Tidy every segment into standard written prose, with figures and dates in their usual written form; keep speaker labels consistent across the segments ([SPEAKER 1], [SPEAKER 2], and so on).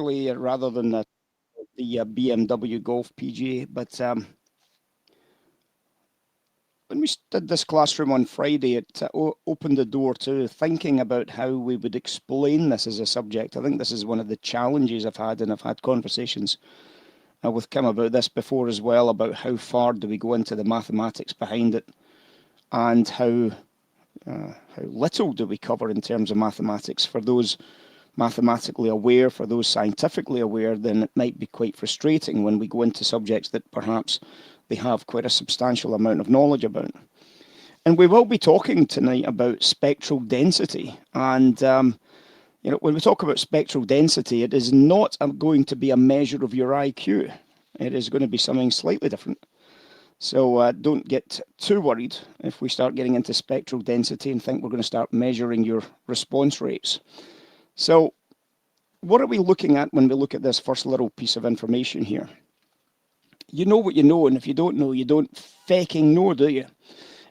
[SPEAKER 1] actually, rather than the BMW Golf PGA. But when we did this classroom on Friday, it opened the door to thinking about how we would explain this as a subject. I think this is one of the challenges I've had, and I've had conversations with Kim about this before as well, about how far do we go into the mathematics behind it, and how little do we cover in terms of mathematics. For those mathematically aware, for those scientifically aware, then it might be quite frustrating when we go into subjects that perhaps they have quite a substantial amount of knowledge about. And we will be talking tonight about spectral density. And when we talk about spectral density, it is not going to be a measure of your IQ. It is going to be something slightly different. So don't get too worried if we start getting into spectral density and think we're going to start measuring your response rates. So what are we looking at when we look at this first little piece of information here? You know what you know, and if you don't know, you don't fecking know, do you?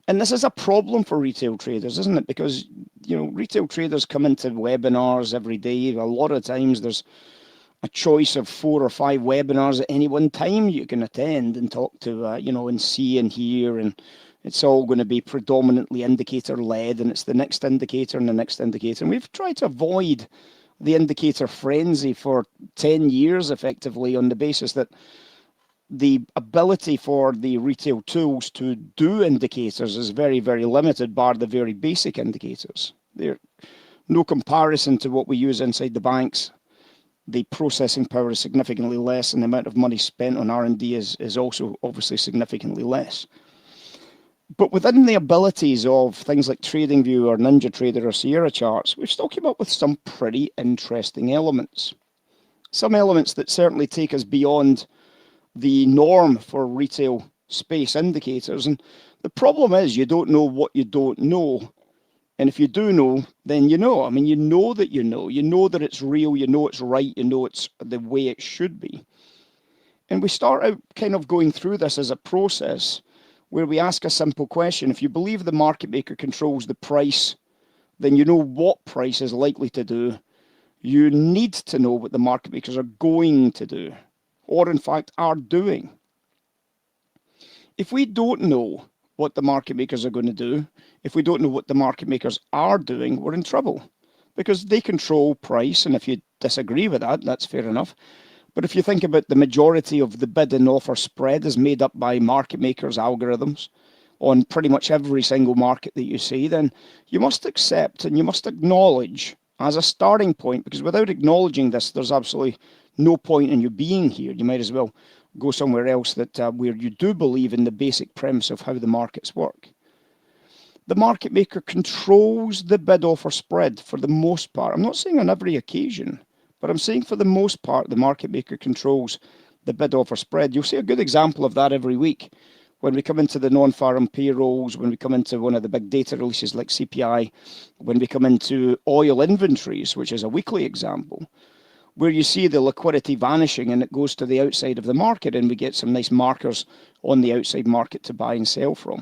[SPEAKER 1] And this is a problem for retail traders, isn't it? Because, retail traders come into webinars every day. A lot of times there's a choice of 4 or 5 webinars at any one time you can attend and talk to, and see and hear. And it's all going to be predominantly indicator-led, and it's the next indicator and the next indicator. And we've tried to avoid the indicator frenzy for 10 years, effectively, on the basis that the ability for the retail tools to do indicators is very, very limited, bar the very basic indicators. They're no comparison to what we use inside the banks. The processing power is significantly less, and the amount of money spent on R&D is also obviously significantly less. But within the abilities of things like TradingView or NinjaTrader or Sierra charts, we've still come up with some pretty interesting elements. Some elements that certainly take us beyond the norm for retail space indicators. And the problem is you don't know what you don't know. And if you do know, then you know. I mean, you know that you know that it's real, you know it's right, you know it's the way it should be. And we start out kind of going through this as a process where we ask a simple question. If you believe the market maker controls the price, then you know what price is likely to do. You need to know what the market makers are going to do, or in fact are doing. If we don't know what the market makers are going to do, if we don't know what the market makers are doing, we're in trouble, because they control price. And if you disagree with that, that's fair enough. But if you think about the majority of the bid and offer spread is made up by market makers' algorithms on pretty much every single market that you see, then you must accept and you must acknowledge as a starting point, because without acknowledging this, there's absolutely no point in you being here. You might as well go somewhere else that where you do believe in the basic premise of how the markets work. The market maker controls the bid offer spread for the most part. I'm not saying on every occasion, but I'm saying for the most part, the market maker controls the bid offer spread. You'll see a good example of that every week when we come into the non-farm payrolls, when we come into one of the big data releases like CPI, when we come into oil inventories, which is a weekly example, where you see the liquidity vanishing and it goes to the outside of the market, and we get some nice markers on the outside market to buy and sell from.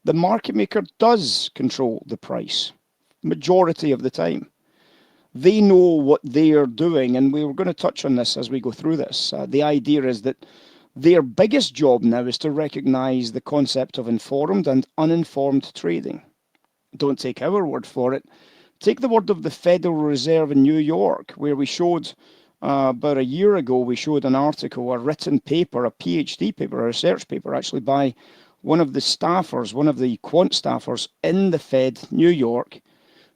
[SPEAKER 1] The market maker does control the price, majority of the time. They know what they are doing, and we were going to touch on this as we go through this. The idea is that their biggest job now is to recognize the concept of informed and uninformed trading. Don't take our word for it. Take the word of the Federal Reserve in New York, where we showed about a year ago, we showed an article, a written paper, a PhD paper, a research paper actually by one of the staffers, one of the quant staffers in the Fed, New York,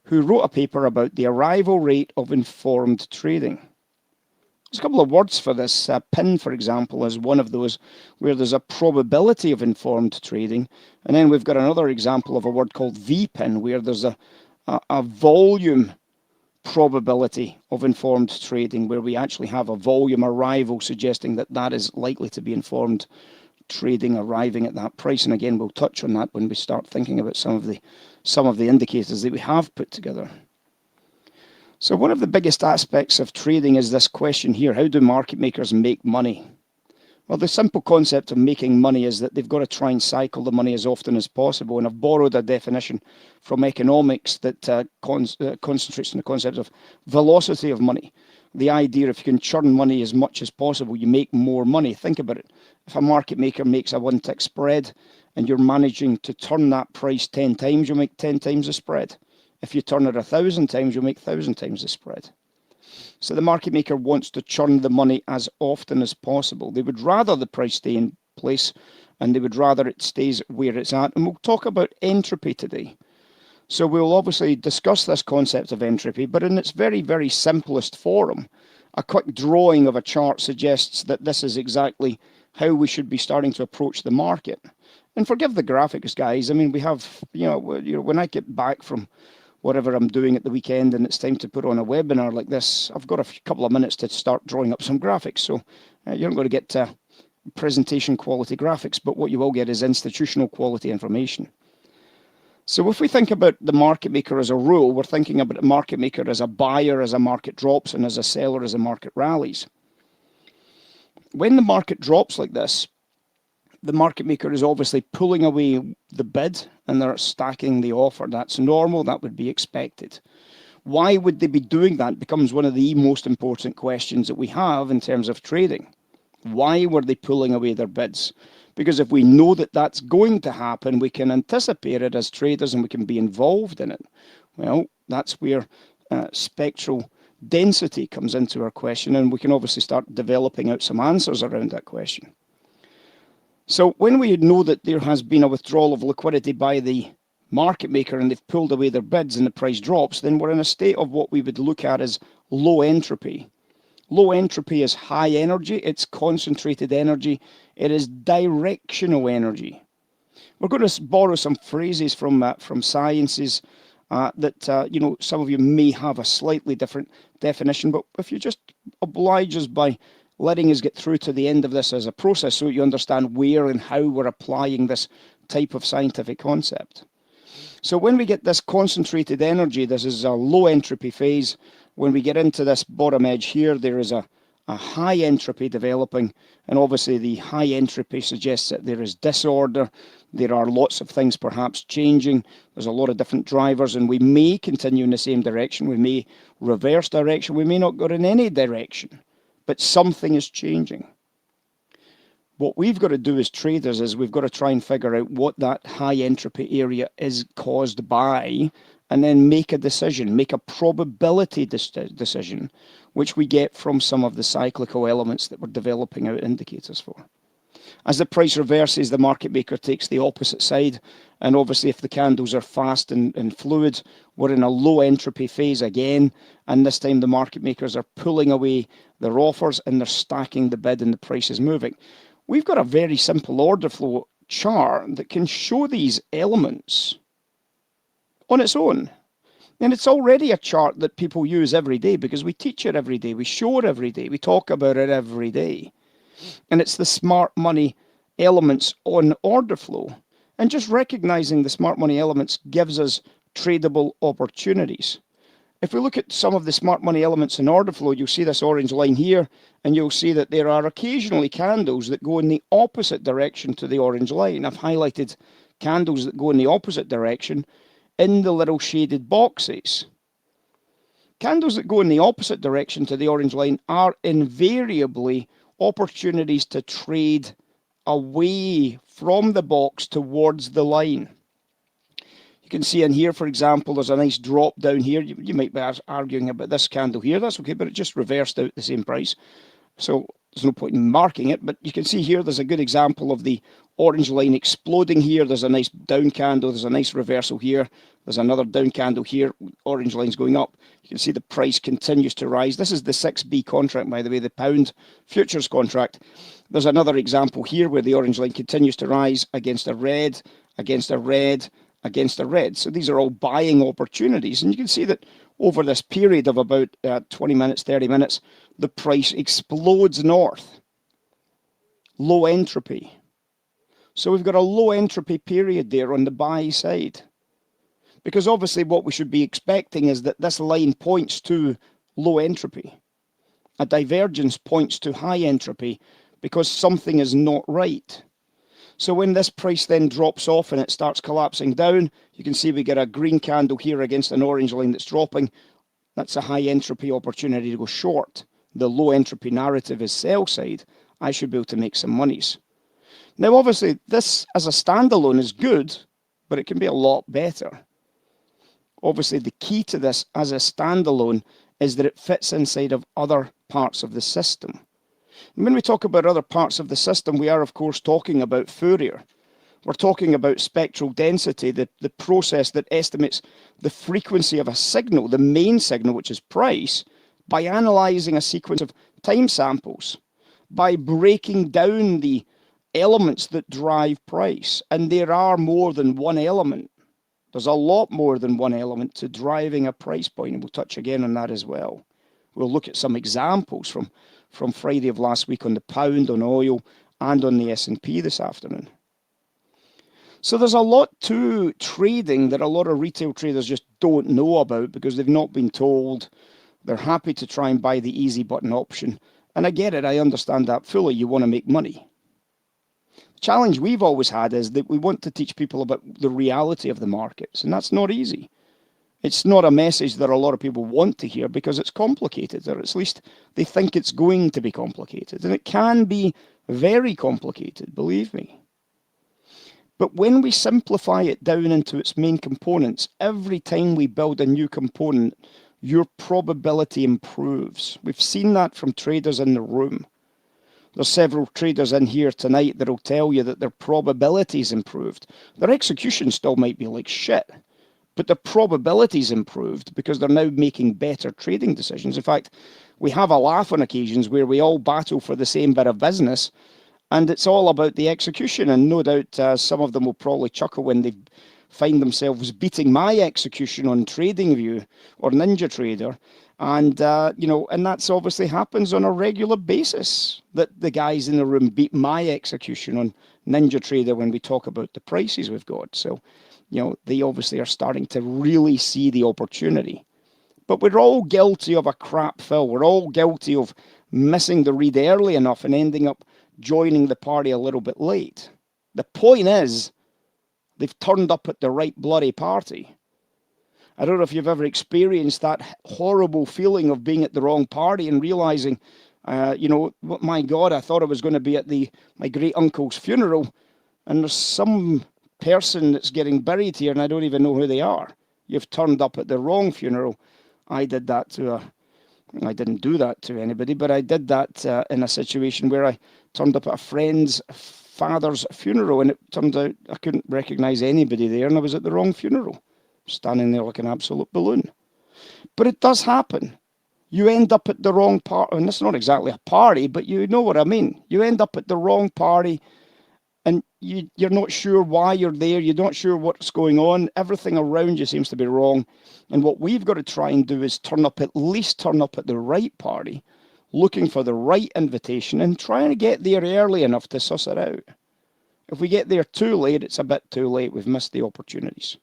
[SPEAKER 1] who wrote a paper about the arrival rate of informed trading. There's a couple of words for this. PIN, for example, is one of those where there's a probability of informed trading. And then we've got another example of a word called VPIN, where there's a volume probability of informed trading, where we actually have a volume arrival suggesting that that is likely to be informed trading arriving at that price. And again, we'll touch on that when we start thinking about some of the indicators that we have put together. So one of the biggest aspects of trading is this question here: how do market makers make money? Well, the simple concept of making money is that they've got to try and cycle the money as often as possible. And I've borrowed a definition from economics that concentrates on the concept of velocity of money. The idea, if you can churn money as much as possible, you make more money. Think about it. If a market maker makes a one-tick spread and you're managing to turn that price 10 times, you'll make 10 times the spread. If you turn it 1,000 times, you'll make 1,000 times the spread. So the market maker wants to churn the money as often as possible. They would rather the price stay in place, and they would rather it stays where it's at. And we'll talk about entropy today. So we'll obviously discuss this concept of entropy, but in its very, very simplest form. A quick drawing of a chart suggests that this is exactly how we should be starting to approach the market. And forgive the graphics, guys. I mean, we have, when I get back from whatever I'm doing at the weekend and it's time to put on a webinar like this, I've got a couple of minutes to start drawing up some graphics. So you're not going to get presentation quality graphics, but what you will get is institutional quality information. So if we think about the market maker as a rule, we're thinking about the market maker as a buyer as a market drops and as a seller as a market rallies. When the market drops like this, the market maker is obviously pulling away the bid and they're stacking the offer. That's normal, that would be expected. Why would they be doing that becomes one of the most important questions that we have in terms of trading. Why were they pulling away their bids? Because if we know that that's going to happen, we can anticipate it as traders and we can be involved in it. Well, that's where spectral density comes into our question, and we can obviously start developing out some answers around that question. So when we know that there has been a withdrawal of liquidity by the market maker and they've pulled away their bids and the price drops, then we're in a state of what we would look at as low entropy. Low entropy is high energy, it's concentrated energy, it is directional energy. We're going to borrow some phrases from sciences that some of you may have a slightly different definition, but if you just oblige us by letting us get through to the end of this as a process so you understand where and how we're applying this type of scientific concept. So when we get this concentrated energy, this is a low entropy phase. When we get into this bottom edge here, there is a high entropy developing, and obviously the high entropy suggests that there is disorder. There are lots of things perhaps changing. There's a lot of different drivers, and we may continue in the same direction. We may reverse direction. We may not go in any direction, but something is changing. What we've got to do as traders is we've got to try and figure out what that high entropy area is caused by, and then make a decision, make a probability decision, which we get from some of the cyclical elements that we're developing out indicators for. As the price reverses, the market maker takes the opposite side, and obviously if the candles are fast and fluid, we're in a low entropy phase again, and this time the market makers are pulling away their offers and they're stacking the bid and the price is moving. We've got a very simple order flow chart that can show these elements on its own. And it's already a chart that people use every day because we teach it every day, we show it every day, we talk about it every day. And it's the smart money elements on order flow. And just recognizing the smart money elements gives us tradable opportunities. If we look at some of the smart money elements in order flow, you'll see this orange line here, and you'll see that there are occasionally candles that go in the opposite direction to the orange line. I've highlighted candles that go in the opposite direction in the little shaded boxes. Candles that go in the opposite direction to the orange line are invariably opportunities to trade away from the box towards the line. You can see in here, for example, there's a nice drop down here. You might be arguing about this candle here. That's okay, but it just reversed out the same price. So there's no point in marking it, but you can see here there's a good example of the orange line exploding here. There's a nice down candle. There's a nice reversal here. There's another down candle here. Orange line's going up. You can see the price continues to rise. This is the 6B contract, by the way, the pound futures contract. There's another example here where the orange line continues to rise against a red, against a red, against a red. So these are all buying opportunities. And you can see that over this period of about 20 minutes, 30 minutes, the price explodes north. Low entropy. So we've got a low entropy period there on the buy side. Because obviously what we should be expecting is that this line points to low entropy. A divergence points to high entropy because something is not right. So when this price then drops off and it starts collapsing down, you can see we get a green candle here against an orange line that's dropping. That's a high entropy opportunity to go short. The low entropy narrative is sell side. I should be able to make some monies. Now, obviously, this as a standalone is good, but it can be a lot better. Obviously, the key to this as a standalone is that it fits inside of other parts of the system. And when we talk about other parts of the system, we are, of course, talking about Fourier. We're talking about spectral density, the process that estimates the frequency of a signal, the main signal, which is price, by analysing a sequence of time samples, by breaking down the elements that drive price. And there are more than one element. There's a lot more than one element to driving a price point, and we'll touch again on that as well. We'll look at some examples from Friday of last week on the pound, on oil, and on the S&P this afternoon. So there's a lot to trading that a lot of retail traders just don't know about because they've not been told. They're happy to try and buy the easy button option. And I get it, I understand that fully. You want to make money. The challenge we've always had is that we want to teach people about the reality of the markets, and that's not easy. It's not a message that a lot of people want to hear because it's complicated, or at least they think it's going to be complicated. And it can be very complicated, believe me. But when we simplify it down into its main components, every time we build a new component, your probability improves. We've seen that from traders in the room. There's several traders in here tonight that will tell you that their probabilities improved. Their execution still might be like shit, but the probabilities improved because they're now making better trading decisions. In fact, we have a laugh on occasions where we all battle for the same bit of business, and it's all about the execution. And no doubt some of them will probably chuckle when they find themselves beating my execution on TradingView or NinjaTrader. And, and that's obviously happens on a regular basis, that the guys in the room beat my execution on NinjaTrader when we talk about the prices we've got. So, they obviously are starting to really see the opportunity. But we're all guilty of a crap fill. We're all guilty of missing the read early enough and ending up joining the party a little bit late. The point is, they've turned up at the right bloody party. I don't know if you've ever experienced that horrible feeling of being at the wrong party and realizing, my God, I thought I was going to be at my great uncle's funeral, and there's some person that's getting buried here and I don't even know who they are. You've turned up at the wrong funeral. I did that I didn't do that to anybody, but I did that in a situation where I turned up at a friend's father's funeral, and it turned out I couldn't recognize anybody there, and I was at the wrong funeral, standing there like an absolute balloon. But it does happen. You end up at the wrong party, and it's not exactly a party, but you know what I mean. You end up at the wrong party, and you're not sure why you're there. You're not sure what's going on. Everything around you seems to be wrong. And what we've got to try and do is at least turn up at the right party, looking for the right invitation and trying to get there early enough to suss it out. If we get there too late, it's a bit too late. We've missed the opportunities.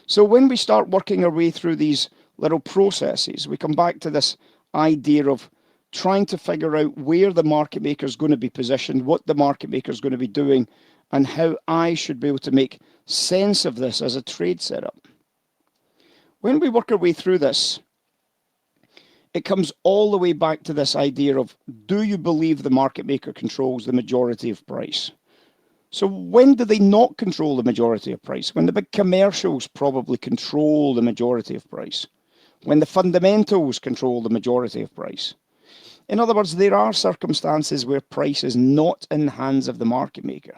[SPEAKER 1] So when we start working our way through these little processes, we come back to this idea of trying to figure out where the market maker is going to be positioned, what the market maker is going to be doing, and how I should be able to make sense of this as a trade setup. When we work our way through this, it comes all the way back to this idea of, do you believe the market maker controls the majority of price? So when do they not control the majority of price? When the big commercials probably control the majority of price. When the fundamentals control the majority of price. In other words, there are circumstances where price is not in the hands of the market maker.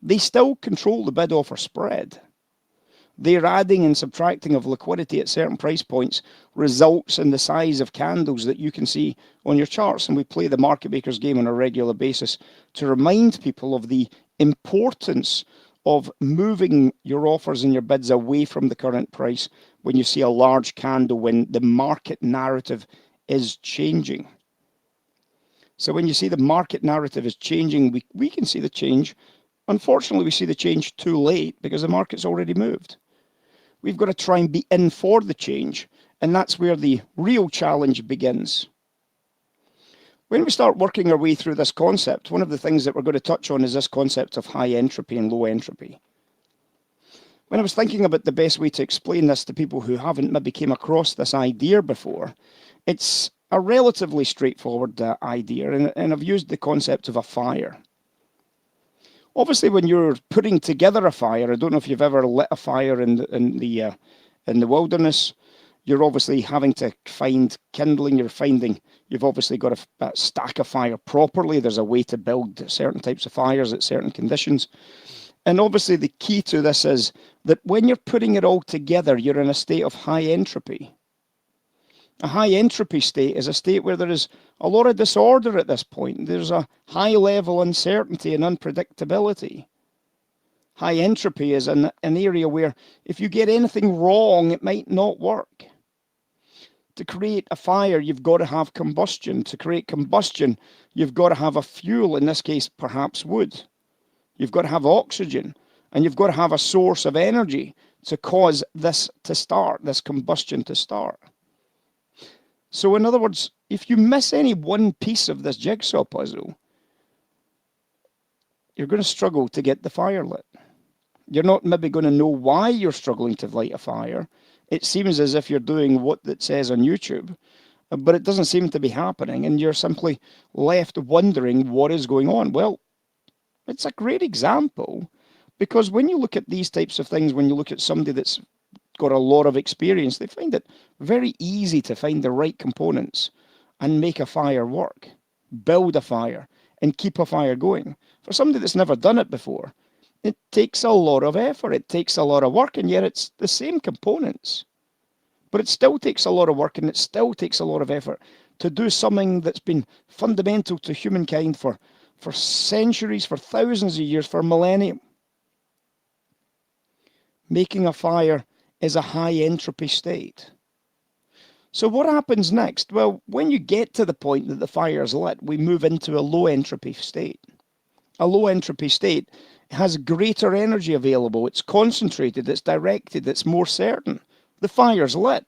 [SPEAKER 1] They still control the bid-offer spread. Their adding and subtracting of liquidity at certain price points results in the size of candles that you can see on your charts. And we play the market maker's game on a regular basis to remind people of the importance of moving your offers and your bids away from the current price when you see a large candle, when the market narrative is changing. So when you see the market narrative is changing, we can see the change. Unfortunately, we see the change too late because the market's already moved. We've got to try and be in for the change, and that's where the real challenge begins. When we start working our way through this concept, one of the things that we're going to touch on is this concept of high entropy and low entropy. When I was thinking about the best way to explain this to people who haven't maybe came across this idea before, it's a relatively straightforward idea, and I've used the concept of a fire. Obviously, when you're putting together a fire, I don't know if you've ever lit a fire in the wilderness. You're obviously having to find kindling. You've obviously got to stack a fire properly. There's a way to build certain types of fires at certain conditions. And obviously, the key to this is that when you're putting it all together, you're in a state of high entropy. A high entropy state is a state where there is a lot of disorder at this point. There's a high level uncertainty and unpredictability. High entropy is an area where if you get anything wrong, it might not work. To create a fire, you've got to have combustion. To create combustion, you've got to have a fuel, in this case, perhaps wood. You've got to have oxygen, and you've got to have a source of energy to cause this to start, this combustion to start. So in other words, if you miss any one piece of this jigsaw puzzle, you're going to struggle to get the fire lit. You're not maybe going to know why you're struggling to light a fire. It seems as if you're doing what it says on YouTube, but it doesn't seem to be happening, and you're simply left wondering what is going on. Well, it's a great example, because when you look at these types of things, when you look at somebody that's got a lot of experience, they find it very easy to find the right components and make a fire work, build a fire, and keep a fire going. For somebody that's never done it before, it takes a lot of effort, it takes a lot of work, and yet it's the same components. But it still takes a lot of work, and it still takes a lot of effort to do something that's been fundamental to humankind for centuries, for thousands of years, for millennia. Making a fire is a high entropy state. So what happens next? Well, when you get to the point that the fire is lit, we move into a low entropy state. A low entropy state has greater energy available. It's concentrated, it's directed, it's more certain. The fire's lit.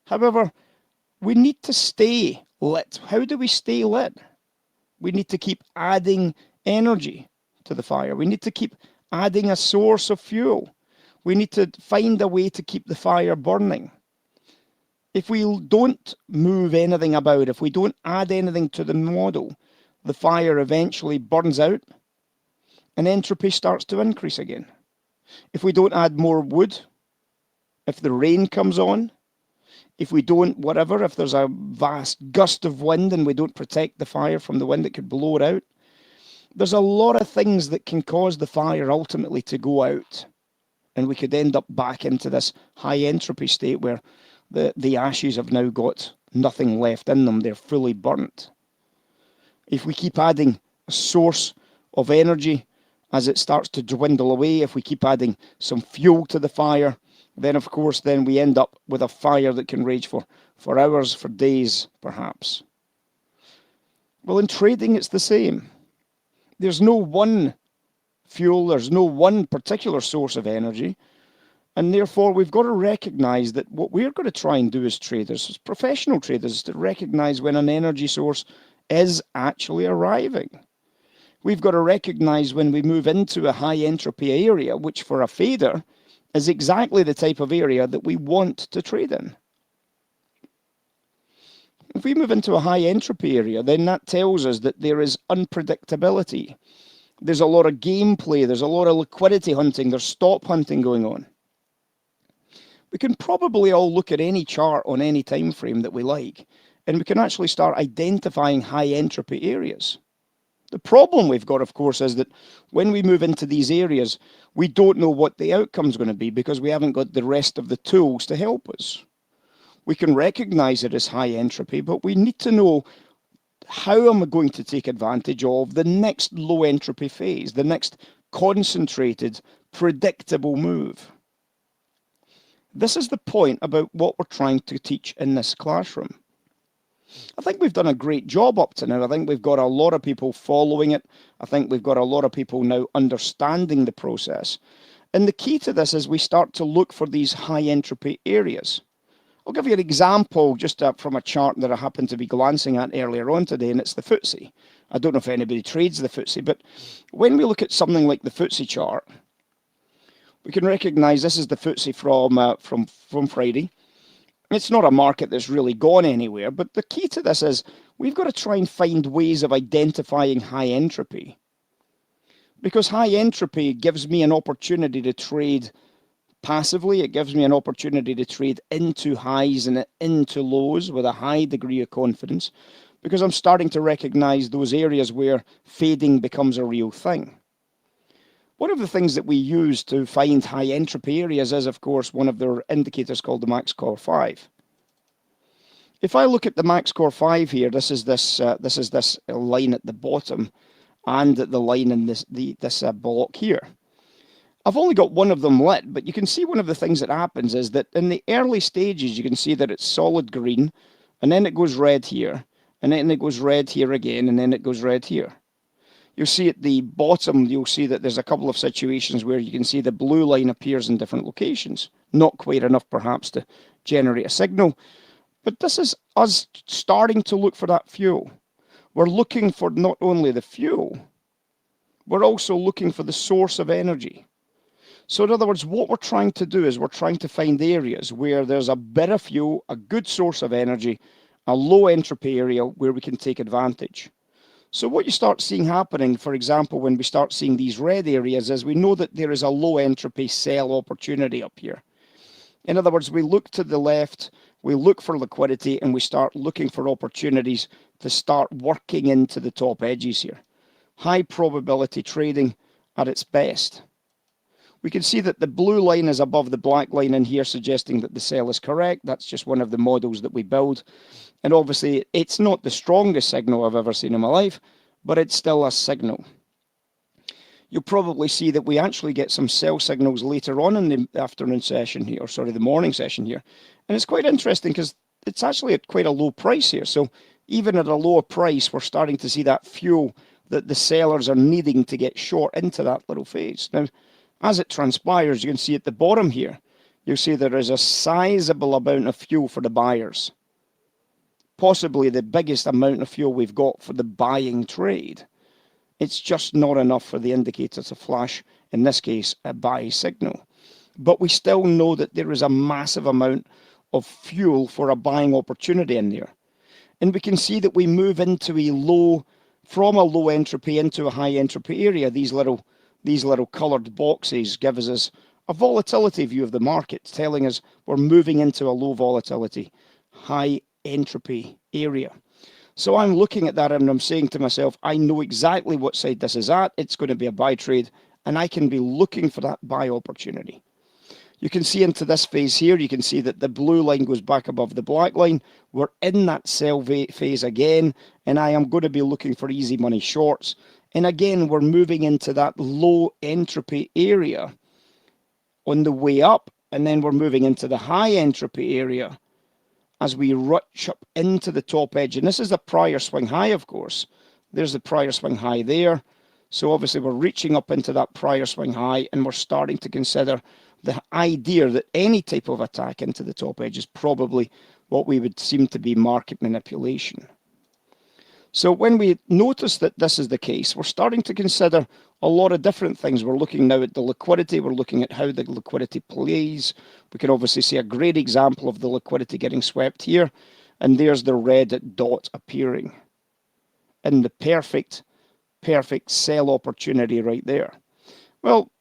[SPEAKER 1] However, we need to stay lit. How do we stay lit? We need to keep adding energy to the fire. We need to keep adding a source of fuel. We need to find a way to keep the fire burning. If we don't move anything about, if we don't add anything to the model, the fire eventually burns out and entropy starts to increase again. If we don't add more wood, if the rain comes on, if we don't, whatever, if there's a vast gust of wind and we don't protect the fire from the wind that could blow it out, there's a lot of things that can cause the fire ultimately to go out. And we could end up back into this high entropy state where the ashes have now got nothing left in them. They're fully burnt. If we keep adding a source of energy as it starts to dwindle away, if we keep adding some fuel to the fire, then of course then we end up with a fire that can rage for hours, for days perhaps. Well, in trading it's the same. There's no one fuel, there's no one particular source of energy, and therefore we've got to recognize that what we're going to try and do as traders, as professional traders, is to recognize when an energy source is actually arriving. We've got to recognize when we move into a high entropy area, which for a fader is exactly the type of area that we want to trade in. If we move into a high entropy area, then that tells us that there is unpredictability. There's a lot of gameplay, there's a lot of liquidity hunting, there's stop hunting going on. We can probably all look at any chart on any time frame that we like, and we can actually start identifying high entropy areas. The problem we've got, of course, is that when we move into these areas, we don't know what the outcome's going to be because we haven't got the rest of the tools to help us. We can recognize it as high entropy, but we need to know how am I going to take advantage of the next low entropy phase, the next concentrated, predictable move. This is the point about what we're trying to teach in this classroom. I think we've done a great job up to now. I think we've got a lot of people following it. I think we've got a lot of people now understanding the process. And the key to this is we start to look for these high entropy areas. I'll give you an example just from a chart that I happened to be glancing at earlier on today, and it's the FTSE. I don't know if anybody trades the FTSE, but when we look at something like the FTSE chart, We can recognize this is the FTSE from Friday. It's not a market that's really gone anywhere, but the key to this is we've got to try and find ways of identifying high entropy. Because high entropy gives me an opportunity to trade passively. It gives me an opportunity to trade into highs and into lows with a high degree of confidence, because I'm starting to recognize those areas where fading becomes a real thing. One of the things that we use to find high entropy areas is, of course, one of their indicators called the max core 5. If I look at the max core 5 here, this is this line at the bottom, and the line in this block here. I've only got one of them lit, but you can see one of the things that happens is that in the early stages, you can see that it's solid green, and then it goes red here, and then it goes red here again, and then it goes red here. You'll see at the bottom, you'll see that there's a couple of situations where you can see the blue line appears in different locations. Not quite enough, perhaps, to generate a signal, but this is us starting to look for that fuel. We're looking for not only the fuel, we're also looking for the source of energy. So in other words, what we're trying to do is we're trying to find areas where there's a bit of fuel, a good source of energy, a low entropy area where we can take advantage. So what you start seeing happening, for example, when we start seeing these red areas, is we know that there is a low entropy sell opportunity up here. In other words, we look to the left, we look for liquidity, and we start looking for opportunities to start working into the top edges here. High probability trading at its best. We can see that the blue line is above the black line in here, suggesting that the sell is correct. That's just one of the models that we build. And obviously, it's not the strongest signal I've ever seen in my life, but it's still a signal. You'll probably see that we actually get some sell signals later on in the afternoon session here, or sorry, the morning session here. And it's quite interesting because it's actually at quite a low price here. So even at a lower price, we're starting to see that fuel that the sellers are needing to get short into that little phase. Now, as it transpires, you can see at the bottom here, you'll see there is a sizable amount of fuel for the buyers. Possibly the biggest amount of fuel we've got for the buying trade. It's just not enough for the indicator to flash, in this case, a buy signal. But we still know that there is a massive amount of fuel for a buying opportunity in there. And we can see that we move into from a low entropy into a high entropy area. These little coloured boxes give us a volatility view of the market, telling us we're moving into a low volatility, high entropy area. So I'm looking at that and I'm saying to myself, I know exactly what side this is at. It's going to be a buy trade, and I can be looking for that buy opportunity. You can see into this phase here, you can see that the blue line goes back above the black line. We're in that sell phase again, and I am going to be looking for easy money shorts. And again, we're moving into that low entropy area on the way up, and then we're moving into the high entropy area as we rush up into the top edge. And this is the prior swing high, of course. There's the prior swing high there. So obviously we're reaching up into that prior swing high, and we're starting to consider the idea that any type of attack into the top edge is probably what we would seem to be market manipulation. So when we notice that this is the case, we're starting to consider a lot of different things. We're looking now at the liquidity. We're looking at how the liquidity plays. We can obviously see a great example of the liquidity getting swept here. And there's the red dot appearing. And the perfect sell opportunity right there. Well,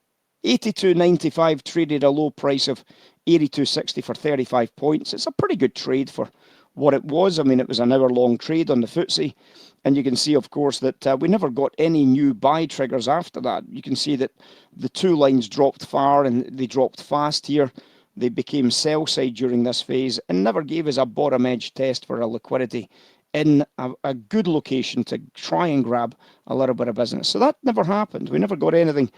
[SPEAKER 1] 82.95 traded a low price of 82.60 for 35 points. It's a pretty good trade for what it was. I mean, it was an hour-long trade on the FTSE. And you can see, of course, that we never got any new buy triggers after that. You can see that the two lines dropped far and they dropped fast here. They became sell side during this phase and never gave us a bottom edge test for a liquidity in a good location to try and grab a little bit of business. So that never happened. We never got anything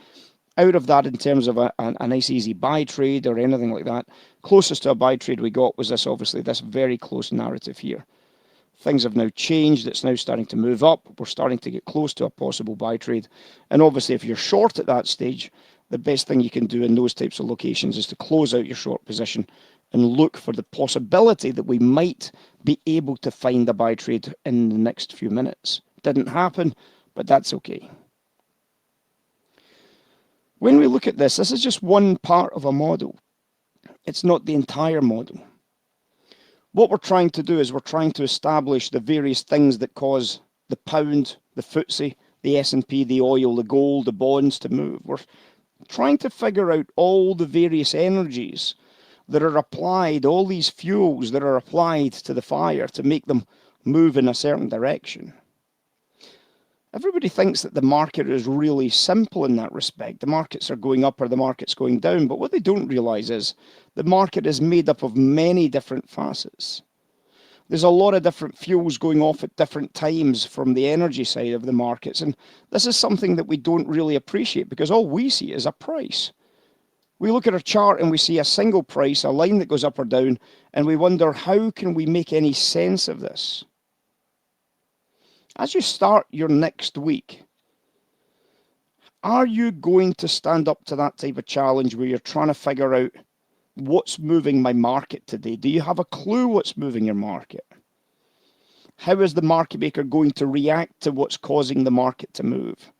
[SPEAKER 1] out of that in terms of a nice easy buy trade or anything like that. Closest to a buy trade we got was this very close narrative here. Things have now changed. It's now starting to move up. We're starting to get close to a possible buy trade. And obviously, if you're short at that stage, the best thing you can do in those types of locations is to close out your short position and look for the possibility that we might be able to find a buy trade in the next few minutes. Didn't happen, but that's okay. When we look at this is just one part of a model. It's not the entire model. What we're trying to do is we're trying to establish the various things that cause the pound, the FTSE, the S&P, the oil, the gold, the bonds to move. We're trying to figure out all the various energies that are applied, all these fuels that are applied to the fire to make them move in a certain direction. Everybody thinks that the market is really simple in that respect. The markets are going up or the market's going down, but what they don't realize is the market is made up of many different facets. There's a lot of different fuels going off at different times from the energy side of the markets, and this is something that we don't really appreciate because all we see is a price. We look at a chart and we see a single price, a line that goes up or down, and we wonder, how can we make any sense of this? As you start your next week, are you going to stand up to that type of challenge where you're trying to figure out what's moving my market today? Do you have a clue what's moving your market? How is the market maker going to react to what's causing the market to move?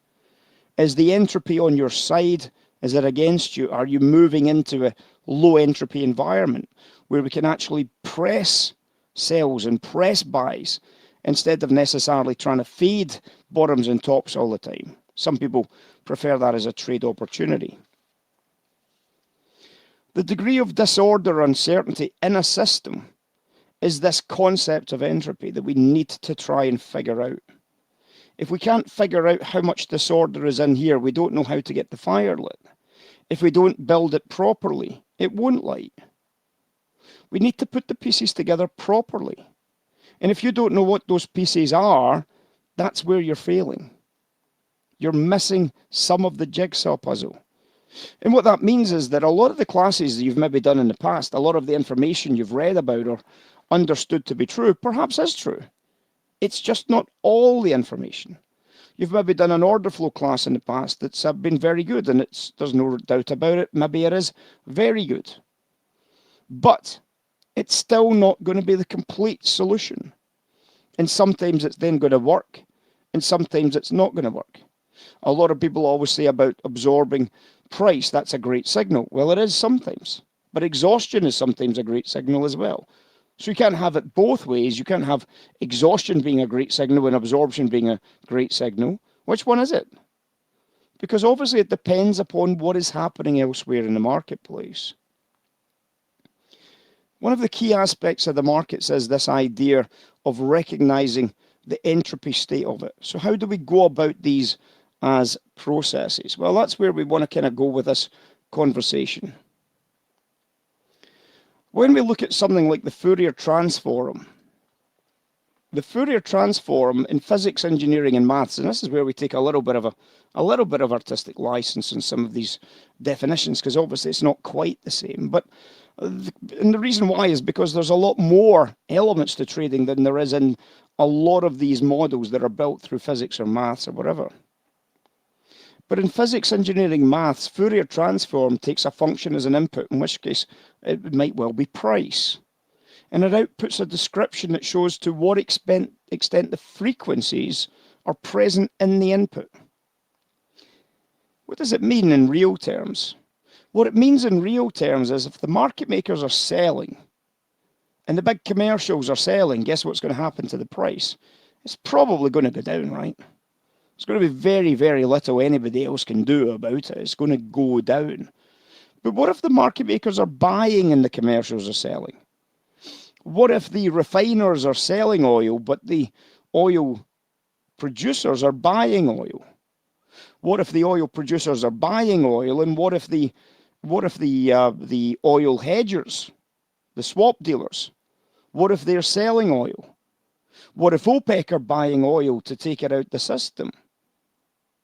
[SPEAKER 1] Is the entropy on your side? Is it against you? Are you moving into a low entropy environment where we can actually press sells and press buys instead of necessarily trying to feed bottoms and tops all the time? Some people prefer that as a trade opportunity. The degree of disorder or uncertainty in a system is this concept of entropy that we need to try and figure out. If we can't figure out how much disorder is in here, we don't know how to get the fire lit. If we don't build it properly, it won't light. We need to put the pieces together properly. And if you don't know what those pieces are, that's where you're failing. You're missing some of the jigsaw puzzle. And what that means is that a lot of the classes that you've maybe done in the past, a lot of the information you've read about or understood to be true, perhaps is true. It's just not all the information. You've maybe done an order flow class in the past that's been very good, and there's no doubt about it. Maybe it is very good. But it's still not going to be the complete solution. And sometimes it's then going to work, and sometimes it's not going to work. A lot of people always say about absorbing price, that's a great signal. Well, it is sometimes, but exhaustion is sometimes a great signal as well. So you can't have it both ways. You can't have exhaustion being a great signal and absorption being a great signal. Which one is it? Because obviously it depends upon what is happening elsewhere in the marketplace. One of the key aspects of the markets is this idea of recognizing the entropy state of it. So how do we go about these as processes? Well, that's where we want to kind of go with this conversation. When we look at something like the Fourier transform in physics, engineering, and maths, and this is where we take a little bit of artistic license in some of these definitions, because obviously it's not quite the same. But and the reason why is because there's a lot more elements to trading than there is in a lot of these models that are built through physics or maths or whatever. But in physics, engineering, maths, Fourier transform takes a function as an input, in which case it might well be price. And it outputs a description that shows to what extent the frequencies are present in the input. What does it mean in real terms? What it means in real terms is if the market makers are selling and the big commercials are selling, guess what's going to happen to the price? It's probably going to go down, right? There's going to be very, very little anybody else can do about it. It's going to go down. But what if the market makers are buying and the commercials are selling? What if the refiners are selling oil, but the oil producers are buying oil? What if the oil producers are buying oil, and what if the oil hedgers, the swap dealers, what if they're selling oil? What if OPEC are buying oil to take it out the system,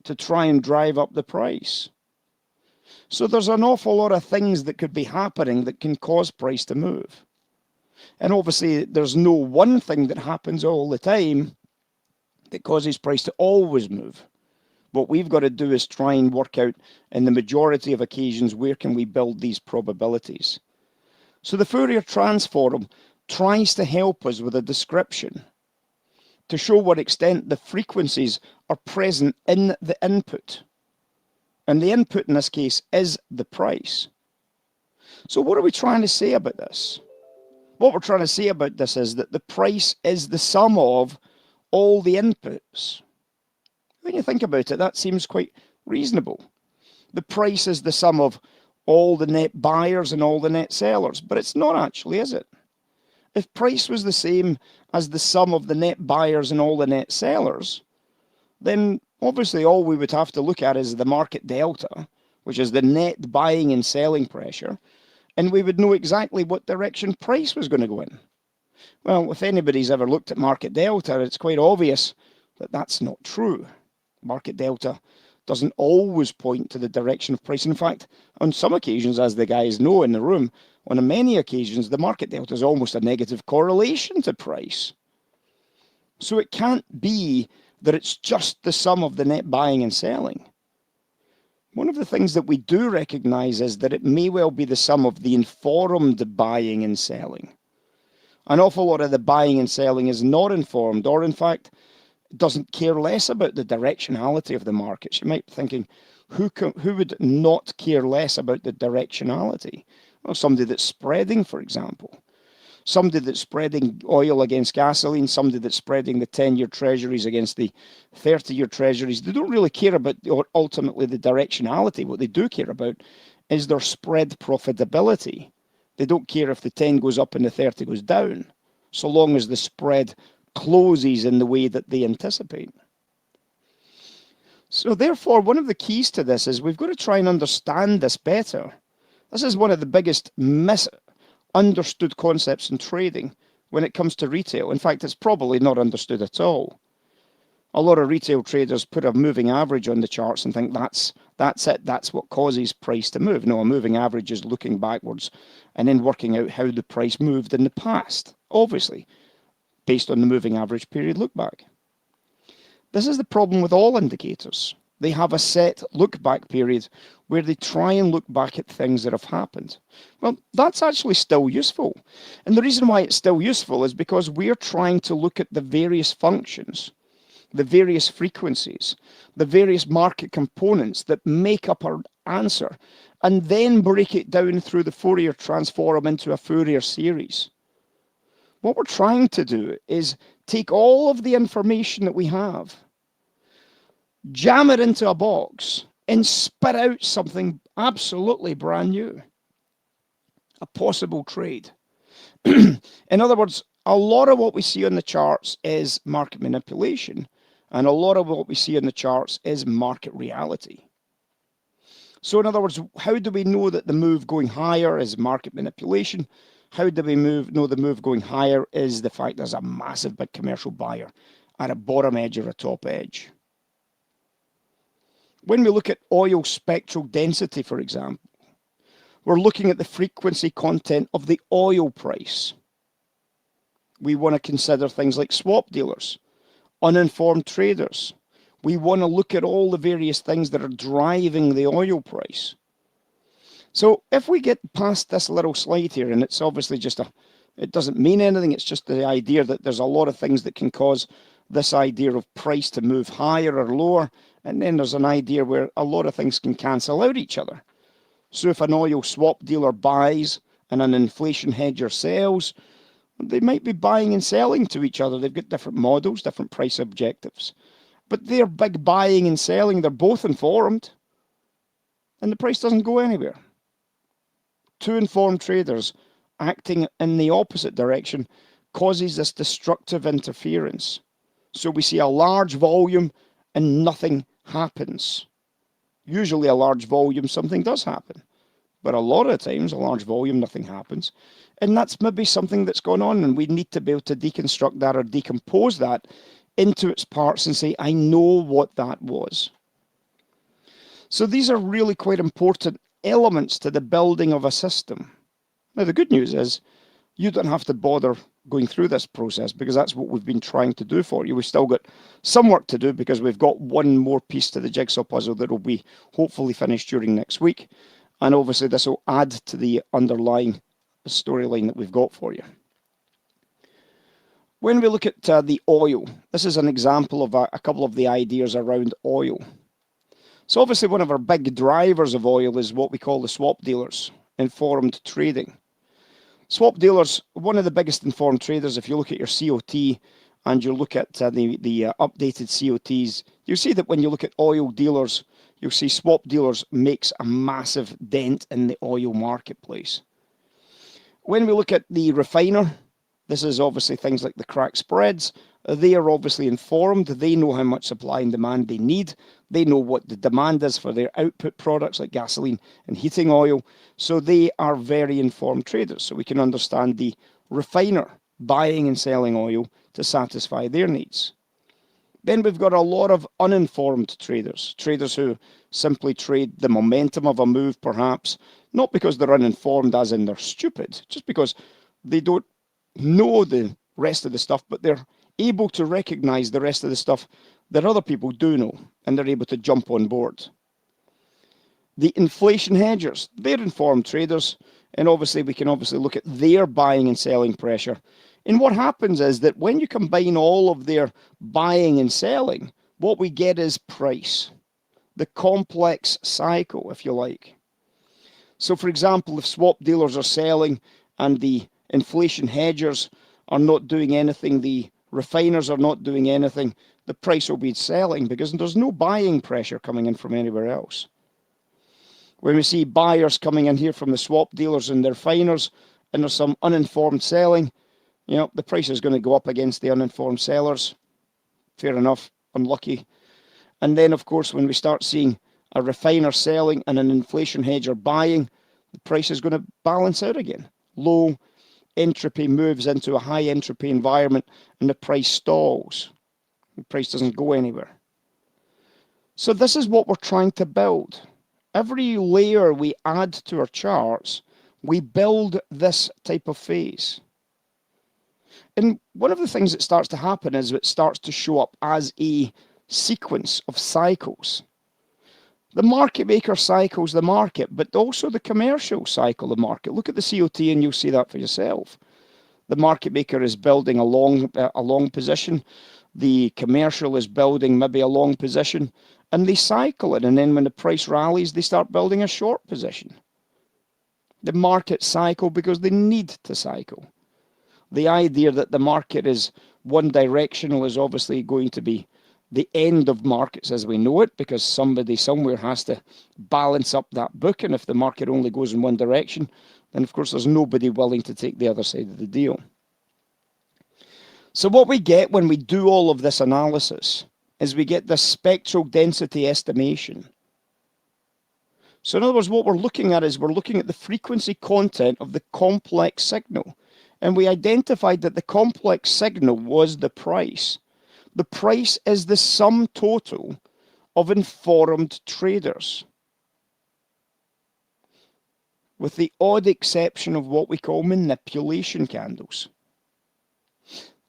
[SPEAKER 1] to try and drive up the price? So there's an awful lot of things that could be happening that can cause price to move. And obviously there's no one thing that happens all the time that causes price to always move. What we've got to do is try and work out, in the majority of occasions, where can we build these probabilities. So the Fourier transform tries to help us with a description to show what extent the frequencies are present in the input. And the input in this case is the price. So what are we trying to say about this? What we're trying to say about this is that the price is the sum of all the inputs. When you think about it, that seems quite reasonable. The price is the sum of all the net buyers and all the net sellers, but it's not actually, is it? If price was the same as the sum of the net buyers and all the net sellers, then obviously all we would have to look at is the market delta, which is the net buying and selling pressure, and we would know exactly what direction price was going to go in. Well, if anybody's ever looked at market delta, it's quite obvious that that's not true. Market delta doesn't always point to the direction of price. In fact, on some occasions, as the guys know in the room, on many occasions, the market delta is almost a negative correlation to price. So it can't be that it's just the sum of the net buying and selling. One of the things that we do recognize is that it may well be the sum of the informed buying and selling. An awful lot of the buying and selling is not informed, or in fact, doesn't care less about the directionality of the markets. You might be thinking, who would not care less about the directionality? Well, somebody that's spreading, for example. Somebody that's spreading oil against gasoline, somebody that's spreading the 10-year treasuries against the 30-year treasuries. They don't really care about ultimately the directionality. What they do care about is their spread profitability. They don't care if the 10 goes up and the 30 goes down, so long as the spread closes in the way that they anticipate. So therefore, one of the keys to this is we've got to try and understand this better. This is one of the biggest misunderstood concepts in trading when it comes to retail. In fact, it's probably not understood at all. A lot of retail traders put a moving average on the charts and think that's it, that's what causes price to move. No, a moving average is looking backwards and then working out how the price moved in the past, obviously, based on the moving average period look back. This is the problem with all indicators. They have a set look back period where they try and look back at things that have happened. Well, that's actually still useful. And the reason why it's still useful is because we're trying to look at the various functions, the various frequencies, the various market components that make up our answer, and then break it down through the Fourier transform into a Fourier series. What we're trying to do is take all of the information that we have, jam it into a box, and spit out something absolutely brand new. A possible trade. In other words, a lot of what we see on the charts is market manipulation, and a lot of what we see on the charts is market reality. So in other words, how do we know that the move going higher is market manipulation? How do we know the move going higher is the fact there's a massive big commercial buyer at a bottom edge or a top edge? When we look at oil spectral density, for example, we're looking at the frequency content of the oil price. We want to consider things like swap dealers, uninformed traders. We want to look at all the various things that are driving the oil price. So if we get past this little slide here, and it's obviously just it doesn't mean anything, it's just the idea that there's a lot of things that can cause this idea of price to move higher or lower, and then there's an idea where a lot of things can cancel out each other. So if an oil swap dealer buys and an inflation hedger sells, they might be buying and selling to each other. They've got different models, different price objectives. But they're big buying and selling, they're both informed, and the price doesn't go anywhere. Two informed traders acting in the opposite direction causes this destructive interference. So we see a large volume and nothing happens. Usually a large volume, something does happen. But a lot of times, a large volume, nothing happens. And that's maybe something that's gone on, and we need to be able to deconstruct that or decompose that into its parts and say, I know what that was. So these are really quite important elements to the building of a system. Now, the good news is you don't have to bother going through this process because that's what we've been trying to do for you. We've still got some work to do because we've got one more piece to the jigsaw puzzle that will be hopefully finished during next week. And obviously this will add to the underlying storyline that we've got for you. When we look at the oil, this is an example of a couple of the ideas around oil. So obviously one of our big drivers of oil is what we call the swap dealers, informed trading. Swap dealers, one of the biggest informed traders, if you look at your COT and you look at the updated COTs, you'll see that when you look at oil dealers, you'll see swap dealers makes a massive dent in the oil marketplace. When we look at the refiner, this is obviously things like the crack spreads. They are obviously informed. They know how much supply and demand they need. They know what the demand is for their output products like gasoline and heating oil. So they are very informed traders. So we can understand the refiner buying and selling oil to satisfy their needs. Then we've got a lot of uninformed traders, traders who simply trade the momentum of a move perhaps, not because they're uninformed as in they're stupid, just because they don't know the rest of the stuff, but they're able to recognize the rest of the stuff that other people do know, and they're able to jump on board. The inflation hedgers, they're informed traders, and obviously we can look at their buying and selling pressure. And what happens is that when you combine all of their buying and selling, what we get is price, the complex cycle, if you like. So for example, if swap dealers are selling and the inflation hedgers are not doing anything, the refiners are not doing anything, the price will be selling because there's no buying pressure coming in from anywhere else. When we see buyers coming in here from the swap dealers and the refiners, and there's some uninformed selling, the price is going to go up against the uninformed sellers. Fair enough, unlucky. And then, of course, when we start seeing a refiner selling and an inflation hedger buying, the price is going to balance out again. Low entropy moves into a high entropy environment and the price stalls. The price doesn't go anywhere. So this is what we're trying to build. Every layer we add to our charts, we build this type of phase. And one of the things that starts to happen is it starts to show up as a sequence of cycles. The market maker cycles the market, but also the commercial cycle the market. Look at the COT and you'll see that for yourself. The market maker is building a long position. The commercial is building maybe a long position, and they cycle it. And then when the price rallies, they start building a short position. The market cycle because they need to cycle. The idea that the market is one directional is obviously going to be the end of markets as we know it, because somebody somewhere has to balance up that book. And if the market only goes in one direction, then of course there's nobody willing to take the other side of the deal. So what we get when we do all of this analysis is we get the spectral density estimation. So in other words, what we're looking at is we're looking at the frequency content of the complex signal. And we identified that the complex signal was the price. The price is the sum total of informed traders, with the odd exception of what we call manipulation candles.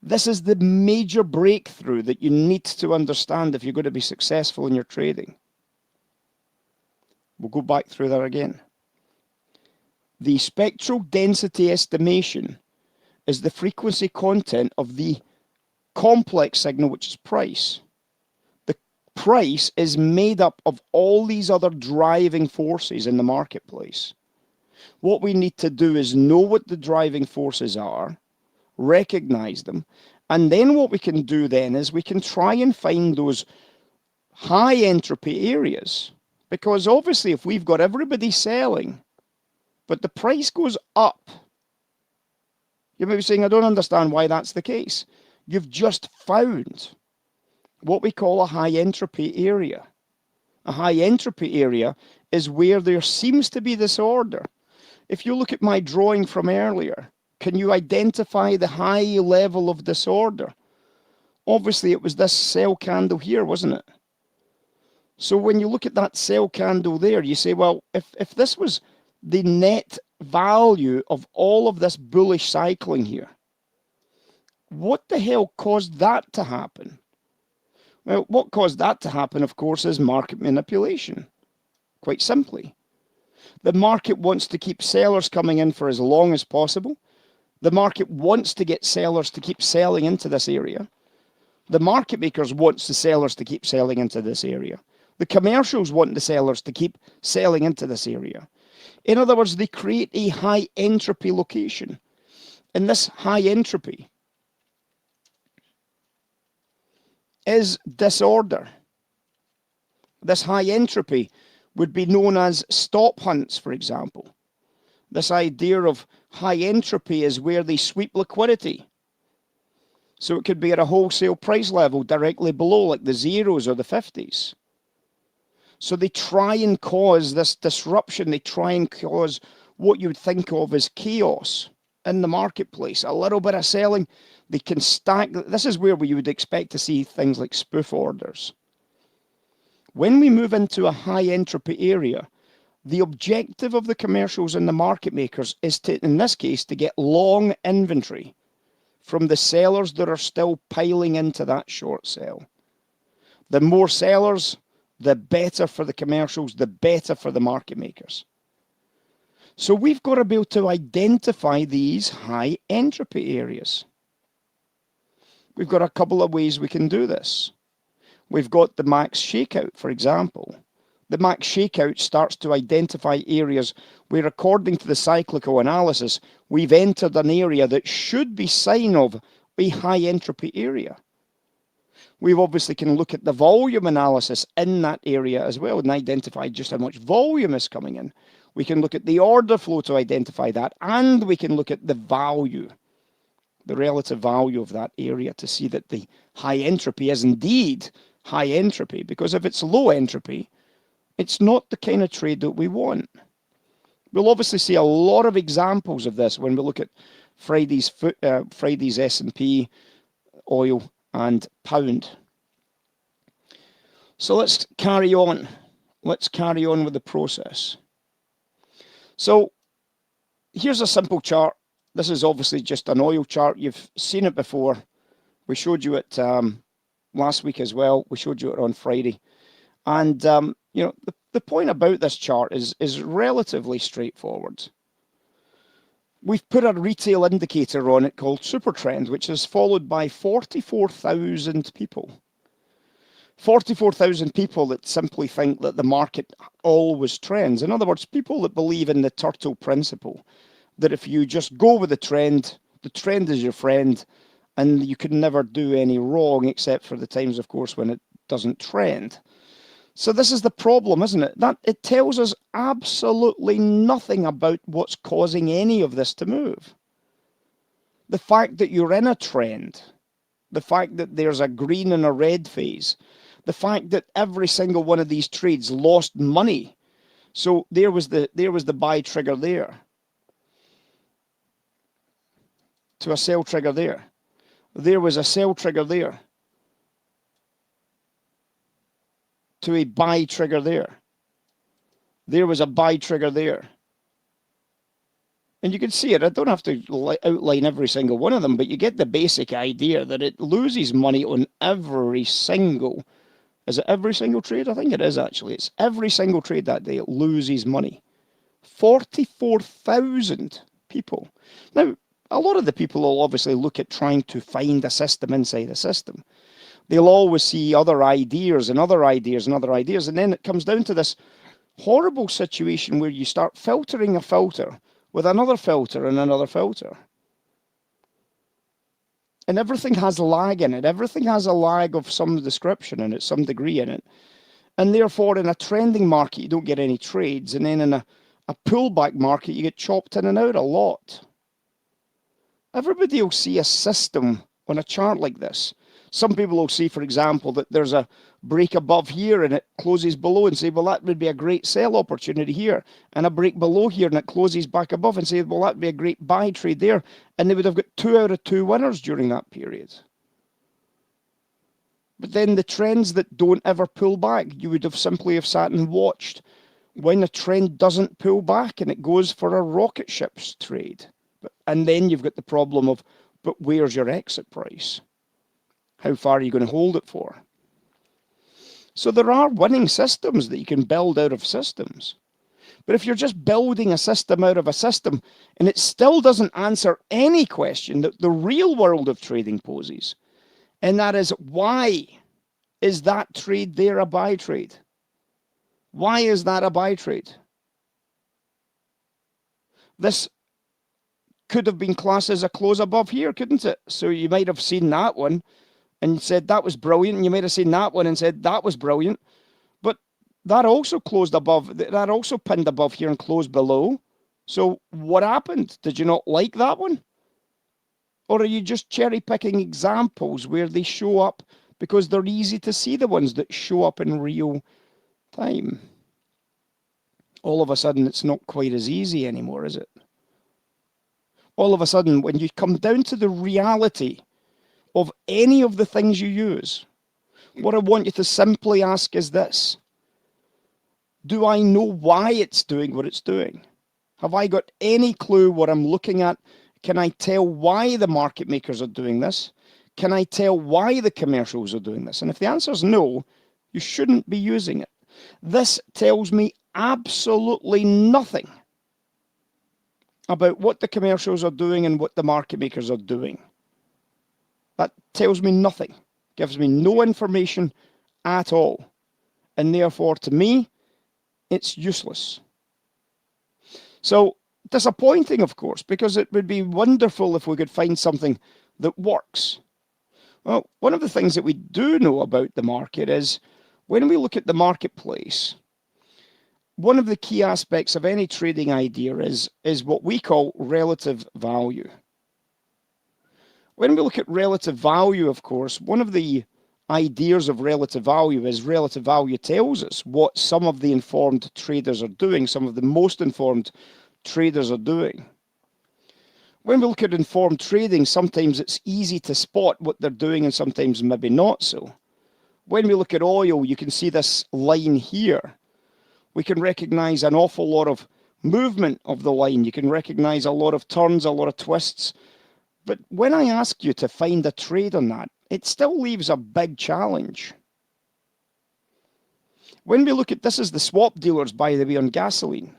[SPEAKER 1] This is the major breakthrough that you need to understand if you're going to be successful in your trading. We'll go back through that again. The spectral density estimation is the frequency content of the complex signal, which is price. The price is made up of all these other driving forces in the marketplace. What we need to do is know what the driving forces are, recognize them, and then what we can do then is we can try and find those high entropy areas, because obviously if we've got everybody selling but the price goes up, you may be saying, I don't understand why that's the case. You've just found what we call a high entropy area. A high entropy area is where there seems to be disorder. If you look at my drawing from earlier, can you identify the high level of disorder? Obviously, it was this sell candle here, wasn't it? So when you look at that sell candle there, you say, well, if this was the net value of all of this bullish cycling here, what the hell caused that to happen? Well, what caused that to happen, of course, is market manipulation. Quite simply. The market wants to keep sellers coming in for as long as possible. The market wants to get sellers to keep selling into this area. The market makers wants the sellers to keep selling into this area. The commercials want the sellers to keep selling into this area. In other words, they create a high entropy location. And this high entropy is disorder. This high entropy would be known as stop hunts, for example. This idea of high entropy is where they sweep liquidity. So it could be at a wholesale price level directly below, like the zeros or the 50s. So they try and cause this disruption. They try and cause what you would think of as chaos in the marketplace. A little bit of selling, they can stack. This is where we would expect to see things like spoof orders. When we move into a high entropy area, the objective of the commercials and the market makers is to, in this case, to get long inventory from the sellers that are still piling into that short sell. The more sellers, the better for the commercials, the better for the market makers. So we've got to be able to identify these high entropy areas. We've got a couple of ways we can do this. We've got the max shakeout, for example. The max shakeout starts to identify areas where, according to the cyclical analysis, we've entered an area that should be sign of a high entropy area. We obviously can look at the volume analysis in that area as well and identify just how much volume is coming in. We can look at the order flow to identify that, and we can look at the value, the relative value of that area to see that the high entropy is indeed high entropy, because if it's low entropy, it's not the kind of trade that we want. We'll obviously see a lot of examples of this when we look at Friday's S&P, oil, and pound. So let's carry on. Let's carry on with the process. So here's a simple chart. This is obviously just an oil chart. You've seen it before. We showed you it last week as well. We showed you it on Friday. And the point about this chart is relatively straightforward. We've put a retail indicator on it called Supertrend, which is followed by 44,000 people. 44,000 people that simply think that the market always trends. In other words, people that believe in the turtle principle, that if you just go with the trend is your friend, and you can never do any wrong, except for the times, of course, when it doesn't trend. So this is the problem, isn't it? That it tells us absolutely nothing about what's causing any of this to move. The fact that you're in a trend, the fact that there's a green and a red phase, the fact that every single one of these trades lost money. So there was the buy trigger there to a sell trigger there. There was a sell trigger there to a buy trigger there. There was a buy trigger there. And you can see it. I don't have to outline every single one of them, but you get the basic idea that it loses money on every single, is it every single trade? I think it is actually. It's every single trade that day it loses money. 44,000 people. Now, a lot of the people will obviously look at trying to find a system inside a system. They'll always see other ideas and other ideas and other ideas. And then it comes down to this horrible situation where you start filtering a filter with another filter and another filter. And everything has lag in it. Everything has a lag of some description in it, some degree in it. And therefore, in a trending market, you don't get any trades. And then in a pullback market, you get chopped in and out a lot. Everybody will see a system on a chart like this. Some people will see, for example, that there's a break above here and it closes below and say, well, that would be a great sell opportunity here. And a break below here and it closes back above and say, well, that would be a great buy trade there. And they would have got 2 out of 2 winners during that period. But then the trends that don't ever pull back, you would have simply have sat and watched when a trend doesn't pull back and it goes for a rocket ships trade. And then you've got the problem of, but where's your exit price? How far are you going to hold it for? So there are winning systems that you can build out of systems. But if you're just building a system out of a system and it still doesn't answer any question that the real world of trading poses, and that is, why is that trade there a buy trade? Why is that a buy trade? This could have been classed as a close above here, couldn't it? So you might have seen that one and said that was brilliant. And you might have seen that one and said that was brilliant. But that also closed above, that also pinned above here and closed below. So what happened? Did you not like that one? Or are you just cherry picking examples where they show up because they're easy to see, the ones that show up in real time? All of a sudden, it's not quite as easy anymore, is it? All of a sudden, when you come down to the reality of any of the things you use, what I want you to simply ask is this: do I know why it's doing what it's doing? Have I got any clue what I'm looking at? Can I tell why the market makers are doing this? Can I tell why the commercials are doing this? And if the answer is no, you shouldn't be using it. This tells me absolutely nothing about what the commercials are doing and what the market makers are doing. That tells me nothing, gives me no information at all. And therefore, to me, it's useless. So disappointing, of course, because it would be wonderful if we could find something that works. Well, one of the things that we do know about the market is when we look at the marketplace, one of the key aspects of any trading idea is what we call relative value. When we look at relative value, of course, one of the ideas of relative value is relative value tells us what some of the informed traders are doing, some of the most informed traders are doing. When we look at informed trading, sometimes it's easy to spot what they're doing and sometimes maybe not so. When we look at oil, you can see this line here. We can recognize an awful lot of movement of the line. You can recognize a lot of turns, a lot of twists. But when I ask you to find a trade on that, it still leaves a big challenge. When we look at this, is the swap dealers, by the way, on gasoline.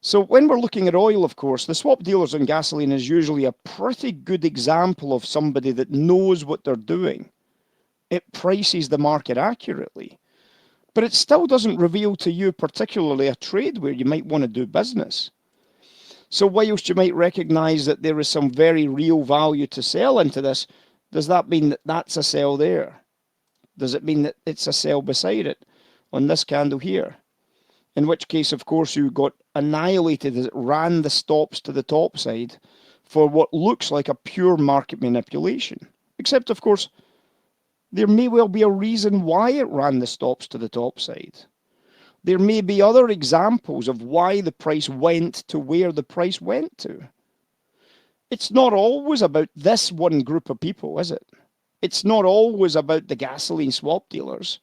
[SPEAKER 1] So when we're looking at oil, of course, the swap dealers on gasoline is usually a pretty good example of somebody that knows what they're doing. It prices the market accurately. But it still doesn't reveal to you particularly a trade where you might want to do business. So whilst you might recognize that there is some very real value to sell into this, does that mean that that's a sell there? Does it mean that it's a sell beside it on this candle here? In which case, of course, you got annihilated as it ran the stops to the top side for what looks like a pure market manipulation. Except, of course, there may well be a reason why it ran the stops to the top side. There may be other examples of why the price went to where the price went to. It's not always about this one group of people, is it? It's not always about the gasoline swap dealers.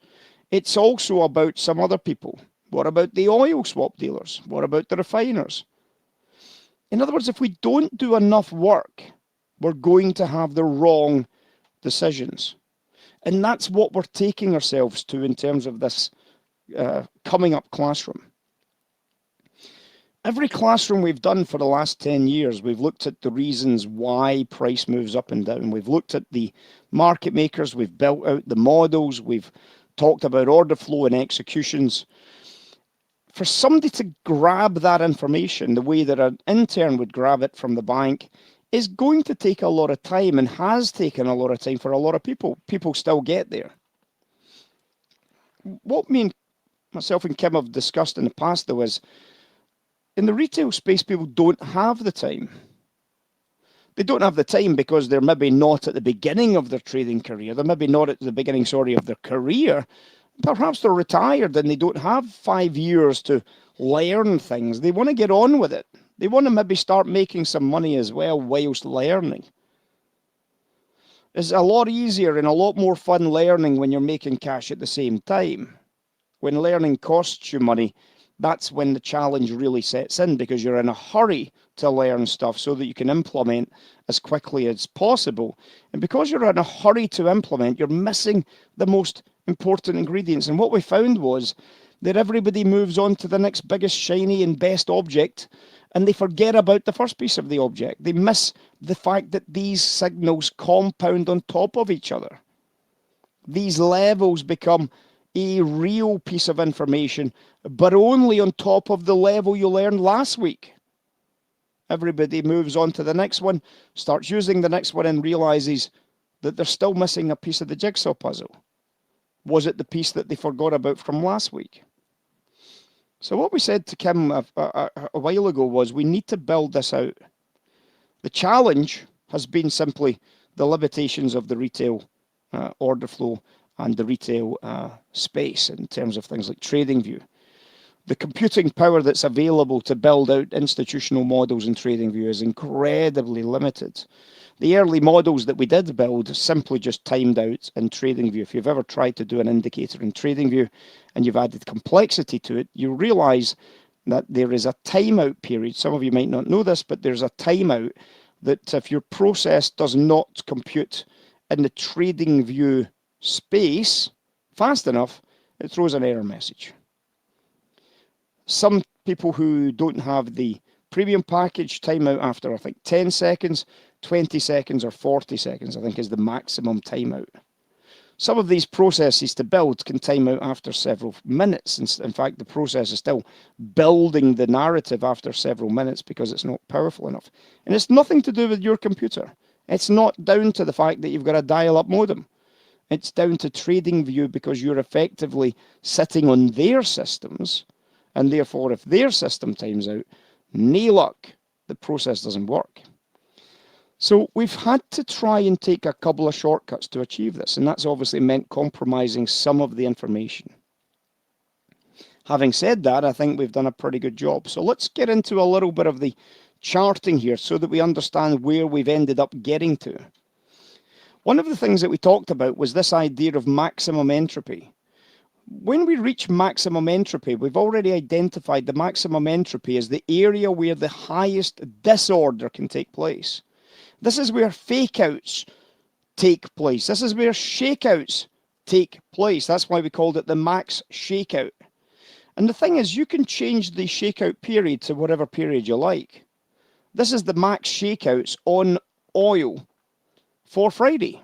[SPEAKER 1] It's also about some other people. What about the oil swap dealers? What about the refiners? In other words, if we don't do enough work, we're going to have the wrong decisions. And that's what we're taking ourselves to in terms of this coming up classroom. Every classroom we've done for the last 10 years, we've looked at the reasons why price moves up and down. We've looked at the market makers, we've built out the models, we've talked about order flow and executions. For somebody to grab that information the way that an intern would grab it from the bank is going to take a lot of time and has taken a lot of time for a lot of people. People still get there. What myself and Kim have discussed in the past, though, is in the retail space, people don't have the time. They don't have the time because they're maybe not at the beginning of their trading career. They're maybe not at the beginning, of their career. Perhaps they're retired and they don't have 5 years to learn things. They want to get on with it. They want to maybe start making some money as well whilst learning. It's a lot easier and a lot more fun learning when you're making cash at the same time. When learning costs you money, that's when the challenge really sets in because you're in a hurry to learn stuff so that you can implement as quickly as possible. And because you're in a hurry to implement, you're missing the most important ingredients. And what we found was that everybody moves on to the next biggest, shiny and best object, and they forget about the first piece of the object. They miss the fact that these signals compound on top of each other. These levels become a real piece of information, but only on top of the level you learned last week. Everybody moves on to the next one, starts using the next one, and realizes that they're still missing a piece of the jigsaw puzzle. Was it the piece that they forgot about from last week? So what we said to Kim a while ago was we need to build this out. The challenge has been simply the limitations of the retail order flow and the retail space in terms of things like TradingView. The computing power that's available to build out institutional models in TradingView is incredibly limited. The early models that we did build simply just timed out in TradingView. If you've ever tried to do an indicator in TradingView and you've added complexity to it, you realize that there is a timeout period. Some of you might not know this, but there's a timeout that if your process does not compute in the TradingView space fast enough, it throws an error message. Some people who don't have the premium package time out after, I think, 10 seconds, 20 seconds, or 40 seconds, I think is the maximum timeout. Some of these processes to build can time out after several minutes. In fact, the process is still building the narrative after several minutes because it's not powerful enough. And it's nothing to do with your computer. It's not down to the fact that you've got a dial-up modem. It's down to TradingView because you're effectively sitting on their systems, and therefore if their system times out, no luck, the process doesn't work. So we've had to try and take a couple of shortcuts to achieve this, and that's obviously meant compromising some of the information. Having said that, I think we've done a pretty good job. So let's get into a little bit of the charting here so that we understand where we've ended up getting to. One of the things that we talked about was this idea of maximum entropy. When we reach maximum entropy, we've already identified the maximum entropy as the area where the highest disorder can take place. This is where fakeouts take place. This is where shakeouts take place. That's why we called it the max shakeout. And the thing is, you can change the shakeout period to whatever period you like. This is the max shakeouts on oil for Friday.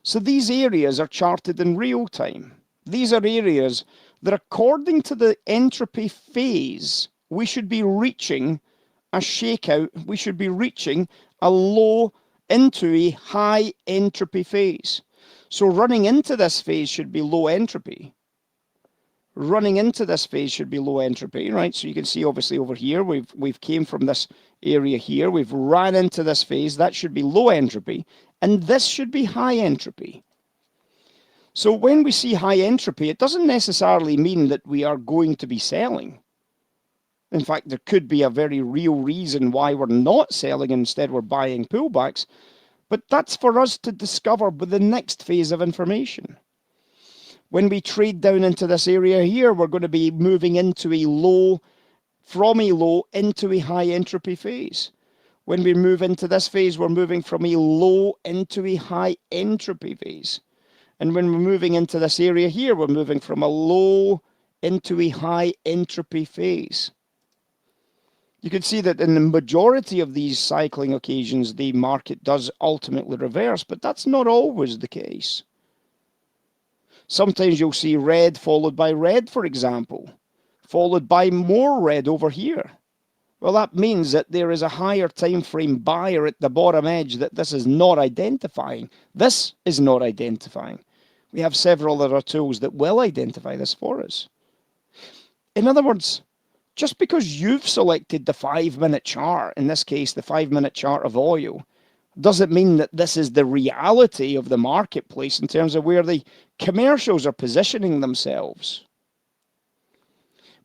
[SPEAKER 1] So these areas are charted in real time. These are areas that, according to the entropy phase, we should be reaching a shakeout. We should be reaching a low into a high entropy phase. So running into this phase should be low entropy. Running into this phase should be low entropy, right? So you can see obviously over here, we've came from this area here, we've ran into this phase, that should be low entropy, and this should be high entropy. So when we see high entropy, it doesn't necessarily mean that we are going to be selling. In fact, there could be a very real reason why we're not selling, and instead we're buying pullbacks, but that's for us to discover with the next phase of information. When we trade down into this area here, we're going to be moving into a low, from a low into a high entropy phase. When we move into this phase, we're moving from a low into a high entropy phase. And when we're moving into this area here, we're moving from a low into a high entropy phase. You can see that in the majority of these cycling occasions, the market does ultimately reverse, but that's not always the case. Sometimes you'll see red followed by red, for example, followed by more red over here. Well, that means that there is a higher time frame buyer at the bottom edge that this is not identifying. This is not identifying. We have several other tools that will identify this for us. In other words, just because you've selected the 5-minute chart, in this case, the 5-minute chart of oil, doesn't mean that this is the reality of the marketplace in terms of where the commercials are positioning themselves.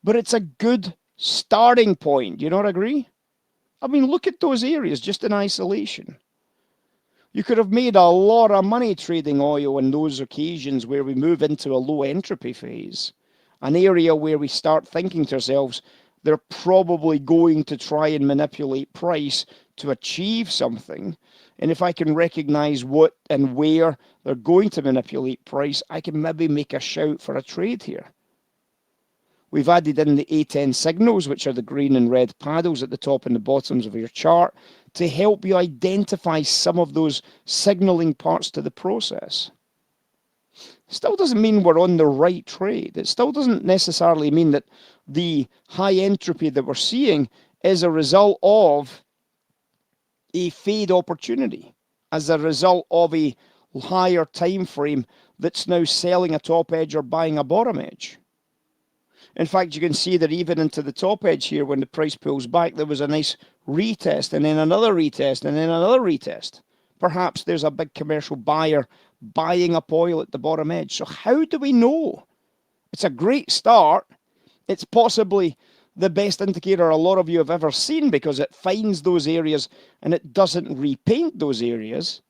[SPEAKER 1] But it's a good starting point. Do you not agree? I mean, look at those areas just in isolation. You could have made a lot of money trading oil on those occasions where we move into a low entropy phase, an area where we start thinking to ourselves, they're probably going to try and manipulate price to achieve something. And if I can recognize what and where they're going to manipulate price, I can maybe make a shout for a trade here. We've added in the A10 signals, which are the green and red paddles at the top and the bottoms of your chart, to help you identify some of those signaling parts to the process. still doesn't mean we're on the right trade. It still doesn't necessarily mean that the high entropy that we're seeing is a result of a fade opportunity, as a result of a higher time frame that's now selling a top edge or buying a bottom edge. In fact, you can see that even into the top edge here, when the price pulls back, there was a nice retest, and then another retest, and then another retest. Perhaps there's a big commercial buyer buying up oil at the bottom edge. So how do we know? It's a great start. It's possibly the best indicator a lot of you have ever seen, because it finds those areas and it doesn't repaint those areas.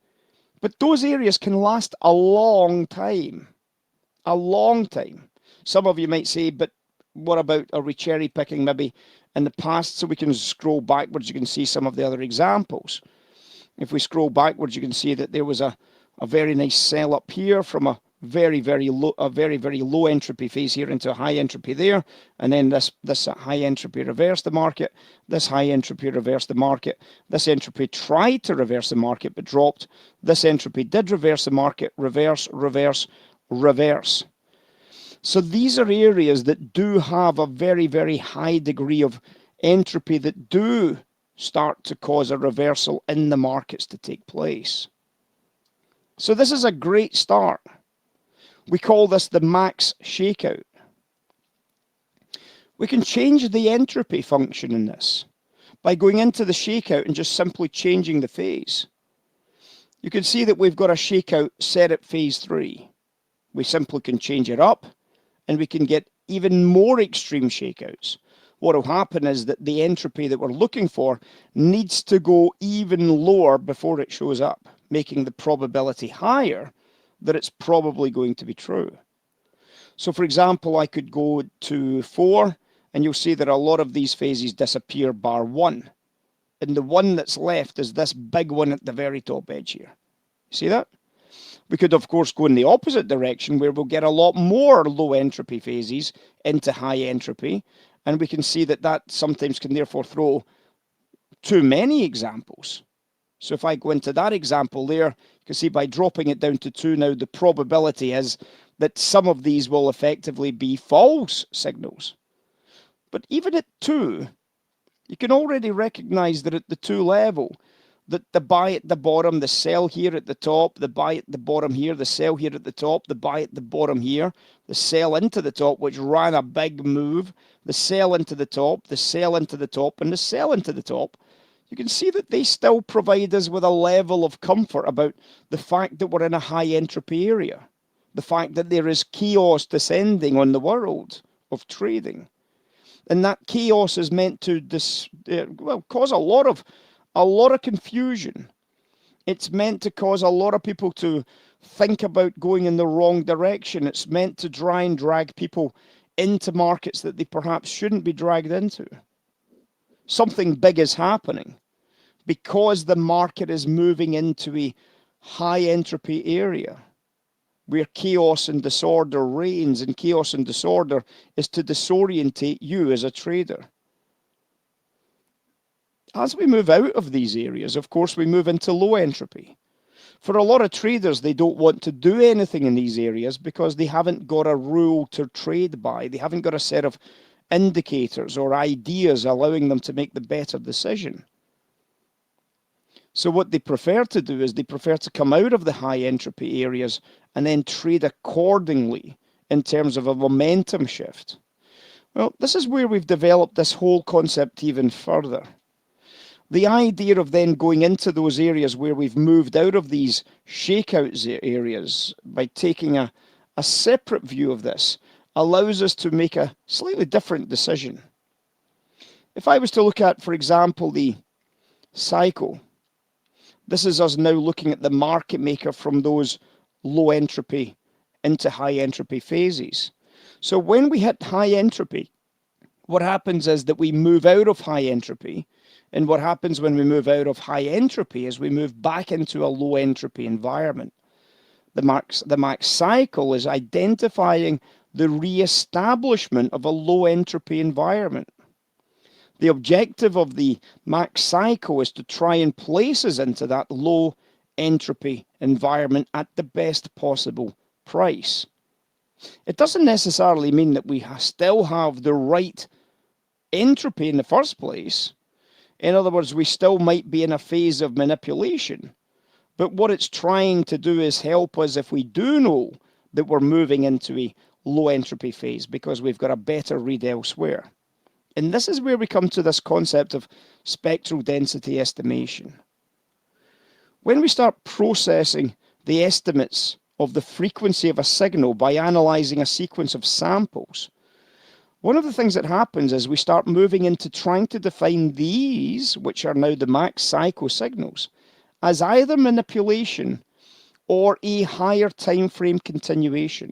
[SPEAKER 1] But those areas can last a long time. A long time. Some of you might say, but what about, are we cherry picking maybe in the past? So we can scroll backwards, you can see some of the other examples. If we scroll backwards, you can see that there was a very nice sell up here from a very low entropy phase here into a high entropy there, and then this high entropy reversed the market, this high entropy reversed the market, this entropy tried to reverse the market but dropped, this entropy did reverse the market, reverse, reverse, reverse. So these are areas that do have a very high degree of entropy that do start to cause a reversal in the markets to take place. So this is a great start. We call this the max shakeout. We can change the entropy function in this by going into the shakeout and just simply changing the phase. You can see that we've got a shakeout set at phase 3. We simply can change it up, and we can get even more extreme shakeouts. What will happen is that the entropy that we're looking for needs to go even lower before it shows up, making the probability higher that it's probably going to be true. So for example, I could go to 4, and you'll see that a lot of these phases disappear bar 1. And the one that's left is this big one at the very top edge here. See that? We could, of course, go in the opposite direction, where we'll get a lot more low entropy phases into high entropy, and we can see that that sometimes can therefore throw too many examples. So if I go into that example there, you can see by dropping it down to 2 now, the probability is that some of these will effectively be false signals. But even at 2, you can already recognize that at the 2 level, that the buy at the bottom, the sell here at the top, the buy at the bottom here, the sell here at the top, the buy at the bottom here, the sell into the top, which ran a big move, the sell into the top, the sell into the top, and the sell into the top, you can see that they still provide us with a level of comfort about the fact that we're in a high entropy area, the fact that there is chaos descending on the world of trading. And that chaos is meant to cause a lot of confusion. It's meant to cause a lot of people to think about going in the wrong direction. It's meant to try and drag people into markets that they perhaps shouldn't be dragged into. Something big is happening because the market is moving into a high entropy area where chaos and disorder reigns, and chaos and disorder is to disorientate you as a trader. As we move out of these areas, of course, we move into low entropy. For a lot of traders, they don't want to do anything in these areas because they haven't got a rule to trade by. They haven't got a set of indicators or ideas allowing them to make the better decision. So what they prefer to do is they prefer to come out of the high entropy areas and then trade accordingly in terms of a momentum shift. Well, this is where we've developed this whole concept even further. The idea of then going into those areas where we've moved out of these shakeout areas by taking a separate view of this allows us to make a slightly different decision. If I was to look at, for example, the cycle, this is us now looking at the market maker from those low entropy into high entropy phases. So when we hit high entropy, what happens is that we move out of high entropy. And what happens when we move out of high entropy is we move back into a low entropy environment. The max cycle is identifying the re-establishment of a low entropy environment. The objective of the max cycle is to try and place us into that low entropy environment at the best possible price. It doesn't necessarily mean that we still have the right entropy in the first place. In other words, we still might be in a phase of manipulation. But what it's trying to do is help us if we do know that we're moving into a low entropy phase because we've got a better read elsewhere. And this is where we come to this concept of spectral density estimation. When we start processing the estimates of the frequency of a signal by analyzing a sequence of samples, one of the things that happens is we start moving into trying to define these, which are now the max cycle signals, as either manipulation or a higher time frame continuation.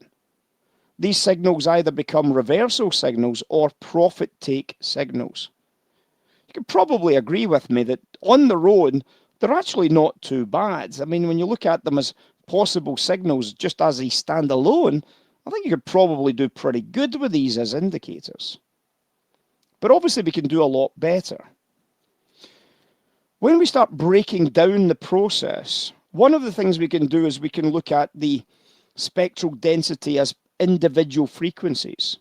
[SPEAKER 1] These signals either become reversal signals or profit take signals. You could probably agree with me that on their own, they're actually not too bad. I mean, when you look at them as possible signals just as a standalone, I think you could probably do pretty good with these as indicators. But obviously we can do a lot better. When we start breaking down the process, one of the things we can do is we can look at the spectral density as individual frequencies.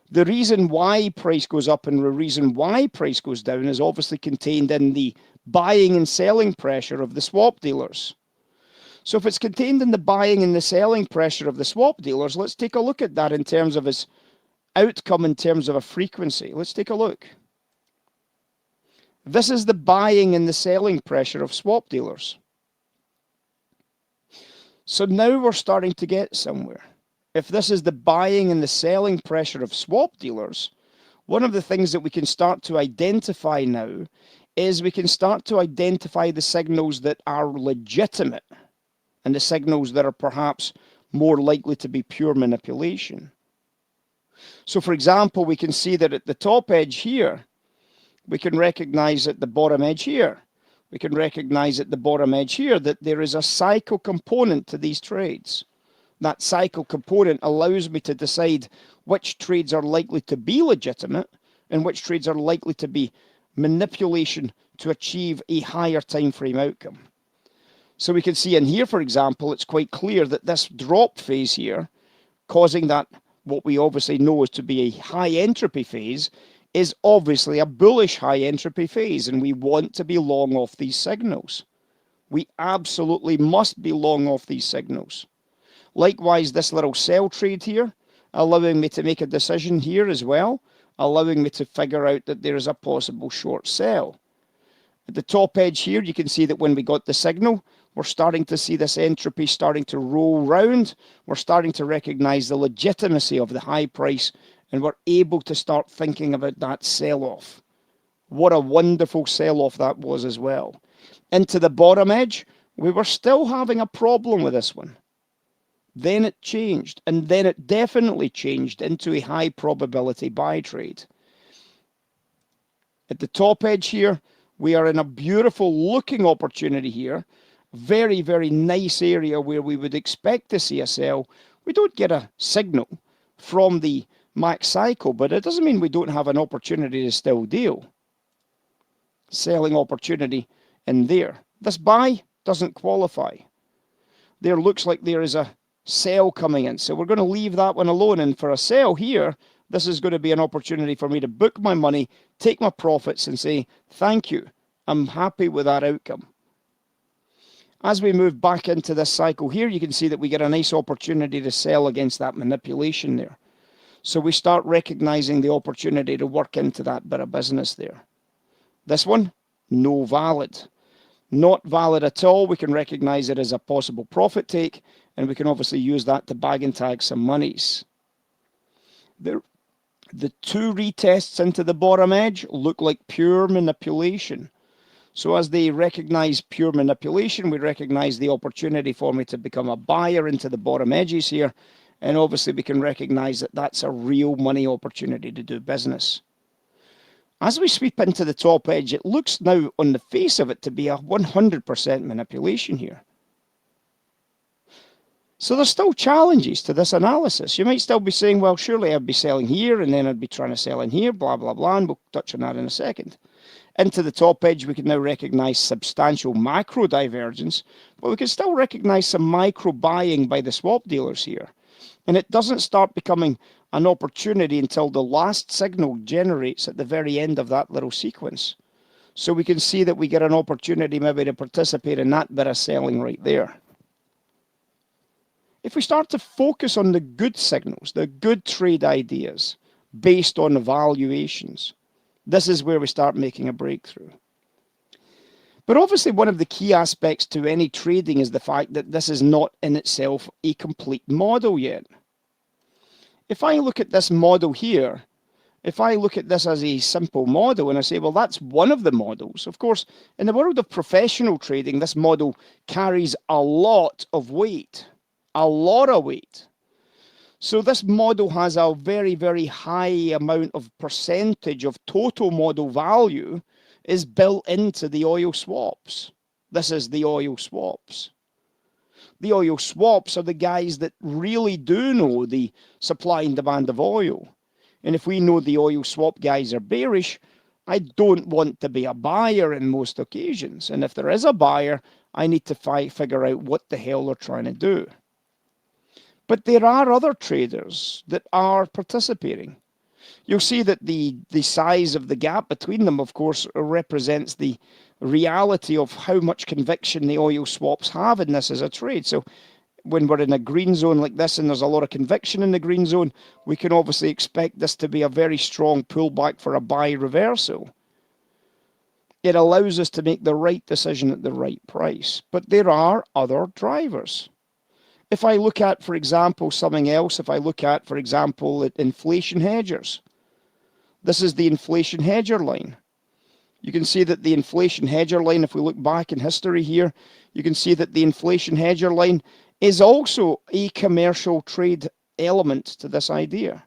[SPEAKER 1] The reason why price goes up and the reason why price goes down is obviously contained in the buying and selling pressure of the swap dealers. So if it's contained in the buying and the selling pressure of the swap dealers, let's take a look at that in terms of its outcome in terms of a frequency. Let's take a look. This is the buying and the selling pressure of swap dealers. So now we're starting to get somewhere. If this is the buying and the selling pressure of swap dealers, one of the things that we can start to identify now is we can start to identify the signals that are legitimate and the signals that are perhaps more likely to be pure manipulation. So for example, we can see that at the top edge here, we can recognize at the bottom edge here, we can recognize at the bottom edge here that there is a cycle component to these trades. That cycle component allows me to decide which trades are likely to be legitimate and which trades are likely to be manipulation to achieve a higher time frame outcome. So we can see in here, for example, it's quite clear that this drop phase here, causing that what we obviously know is to be a high entropy phase, is obviously a bullish high entropy phase, and we want to be long off these signals. We absolutely must be long off these signals. Likewise, this little sell trade here, allowing me to make a decision here as well, allowing me to figure out that there is a possible short sell. At the top edge here, you can see that when we got the signal, we're starting to see this entropy starting to roll round. We're starting to recognize the legitimacy of the high price, and we're able to start thinking about that sell-off. What a wonderful sell-off that was as well. Into the bottom edge, we were still having a problem with this one. Then it changed, and then it definitely changed into a high probability buy trade. At the top edge here, we are in a beautiful looking opportunity here. Very, very nice area where we would expect to see a sell. We don't get a signal from the max cycle, but it doesn't mean we don't have an opportunity to still deal. Selling opportunity in there. This buy doesn't qualify. There looks like there is a sell coming in, so we're going to leave that one alone. And for a sell here, this is going to be an opportunity for me to book my money, take my profits and say, thank you, I'm happy with that outcome. As we move back into this cycle here, you can see that we get a nice opportunity to sell against that manipulation there. So we start recognizing the opportunity to work into that bit of business there. This one, no valid. Not valid at all. We can recognize it as a possible profit take, and we can obviously use that to bag and tag some monies. The two retests into the bottom edge look like pure manipulation. So as they recognize pure manipulation, we recognize the opportunity for me to become a buyer into the bottom edges here. And obviously we can recognize that that's a real money opportunity to do business. As we sweep into the top edge, it looks now on the face of it to be a 100% manipulation here. So there's still challenges to this analysis. You might still be saying, well, surely I'd be selling here and then I'd be trying to sell in here, blah, blah, blah, and we'll touch on that in a second. Into the top edge, we can now recognize substantial macro divergence, but we can still recognize some micro buying by the swap dealers here. And it doesn't start becoming an opportunity until the last signal generates at the very end of that little sequence. So we can see that we get an opportunity maybe to participate in that bit of selling right there. If we start to focus on the good signals, the good trade ideas based on valuations, this is where we start making a breakthrough. But obviously, one of the key aspects to any trading is the fact that this is not in itself a complete model yet. If I look at this model here, if I look at this as a simple model and I say, well, that's one of the models. Of course, in the world of professional trading, this model carries a lot of weight, a lot of weight. So this model has a very, very high amount of percentage of total model value is built into the oil swaps. This is the oil swaps. The oil swaps are the guys that really do know the supply and demand of oil. And if we know the oil swap guys are bearish, I don't want to be a buyer in most occasions. And if there is a buyer, I need to figure out what the hell they're trying to do. But there are other traders that are participating. You'll see that the size of the gap between them, of course, represents the reality of how much conviction the oil swaps have in this as a trade. So when we're in a green zone like this and there's a lot of conviction in the green zone, we can obviously expect this to be a very strong pullback for a buy reversal. It allows us to make the right decision at the right price. But there are other drivers. If I look at, for example, something else, if I look at, for example, inflation hedgers, this is the inflation hedger line. You can see that the inflation hedger line, if we look back in history here, you can see that the inflation hedger line is also a commercial trade element to this idea.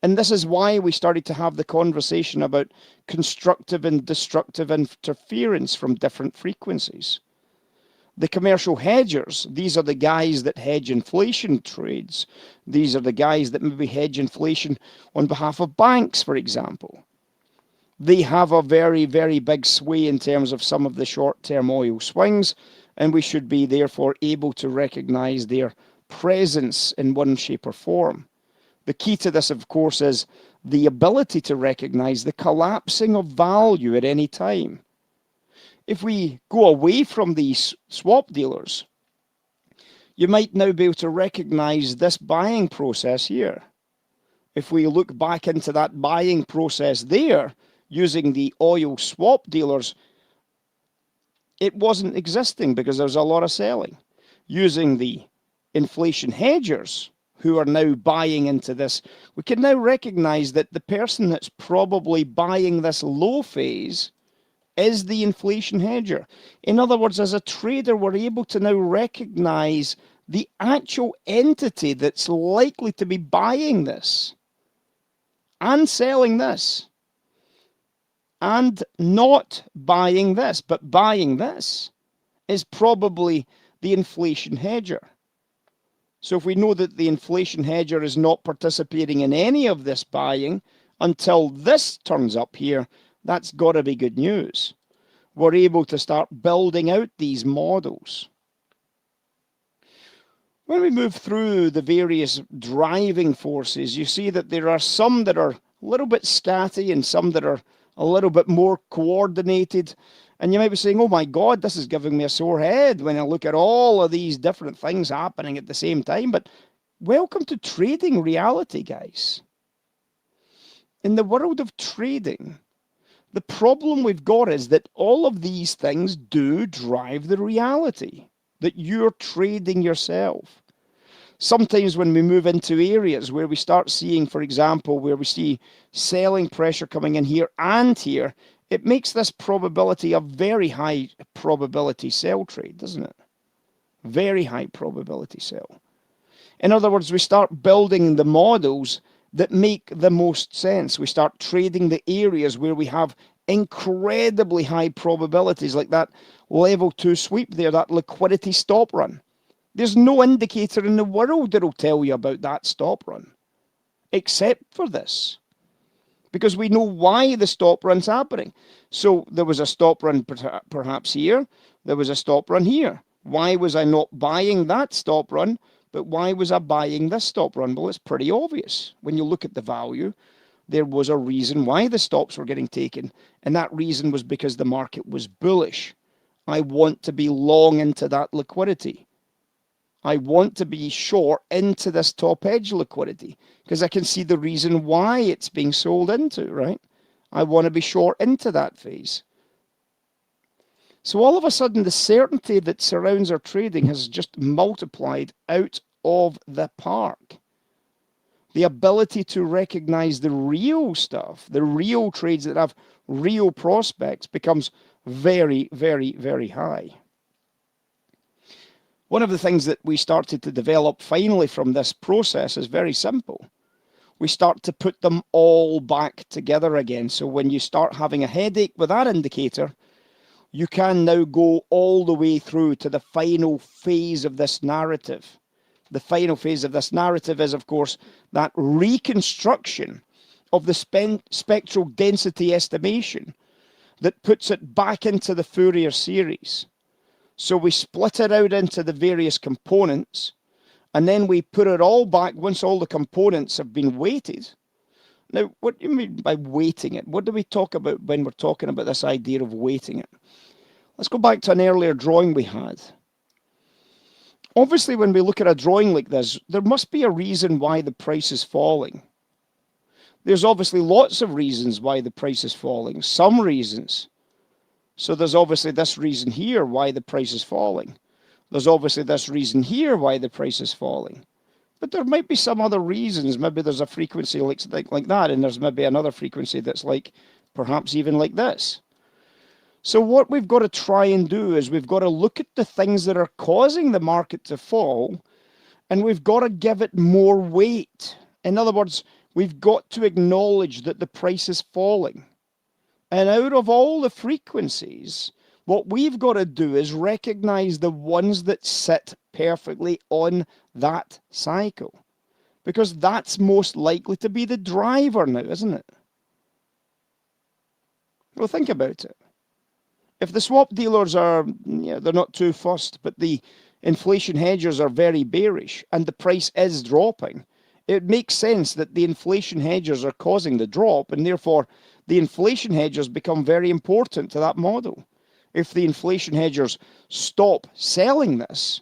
[SPEAKER 1] And this is why we started to have the conversation about constructive and destructive interference from different frequencies. The commercial hedgers, these are the guys that hedge inflation trades. These are the guys that maybe hedge inflation on behalf of banks, for example. They have a very, very big sway in terms of some of the short-term oil swings, and we should be therefore able to recognize their presence in one shape or form. The key to this, of course, is the ability to recognize the collapsing of value at any time. If we go away from these swap dealers, you might now be able to recognize this buying process here. If we look back into that buying process there, using the oil swap dealers, it wasn't existing because there's a lot of selling. Using the inflation hedgers, who are now buying into this, we can now recognize that the person that's probably buying this low phase is the inflation hedger. In other words, as a trader, we're able to now recognize the actual entity that's likely to be buying this and selling this and not buying this, but buying this is probably the inflation hedger. So if we know that the inflation hedger is not participating in any of this buying until this turns up here, that's got to be good news. We're able to start building out these models. When we move through the various driving forces, you see that there are some that are a little bit scatty and some that are a little bit more coordinated. And you might be saying, oh my God, this is giving me a sore head when I look at all of these different things happening at the same time. But welcome to trading reality, guys. In the world of trading, the problem we've got is that all of these things do drive the reality that you're trading yourself. Sometimes when we move into areas where we start seeing, for example, where we see selling pressure coming in here and here, it makes this probability a very high probability sell trade, doesn't it? Very high probability sell. In other words, we start building the models that make the most sense. We start trading the areas where we have incredibly high probabilities, like that level 2 sweep there, that liquidity stop run. There's no indicator in the world that'll tell you about that stop run, except for this, because we know why the stop run's happening. So there was a stop run perhaps here, there was a stop run here. Why was I not buying that stop run? But why was I buying this stop run? Well, it's pretty obvious. When you look at the value, there was a reason why the stops were getting taken, and that reason was because the market was bullish. I want to be long into that liquidity. I want to be short into this top edge liquidity because I can see the reason why it's being sold into, right? I want to be short into that phase. So all of a sudden, the certainty that surrounds our trading has just multiplied out of the park. The ability to recognize the real stuff, the real trades that have real prospects, becomes very, very, very high. One of the things that we started to develop finally from this process is very simple. We start to put them all back together again. So when you start having a headache with that indicator, you can now go all the way through to the final phase of this narrative. The final phase of this narrative is, of course, that reconstruction of the spectral density estimation that puts it back into the Fourier series. So we split it out into the various components, and then we put it all back once all the components have been weighted. Now, what do you mean by weighting it? What do we talk about when we're talking about this idea of weighting it? Let's go back to an earlier drawing we had. Obviously, when we look at a drawing like this, there must be a reason why the price is falling. There's obviously lots of reasons why the price is falling, some reasons. So there's obviously this reason here why the price is falling. There's obviously this reason here why the price is falling. But there might be some other reasons. Maybe there's a frequency like that, and there's maybe another frequency that's like perhaps even like this. So what we've got to try and do is we've got to look at the things that are causing the market to fall, and we've got to give it more weight. In other words, we've got to acknowledge that the price is falling. And out of all the frequencies, what we've got to do is recognize the ones that sit perfectly on that cycle. Because that's most likely to be the driver now, isn't it? Well, think about it. If the swap dealers are, they're not too fussed, but the inflation hedgers are very bearish and the price is dropping, it makes sense that the inflation hedgers are causing the drop, and therefore the inflation hedgers become very important to that model. If the inflation hedgers stop selling this,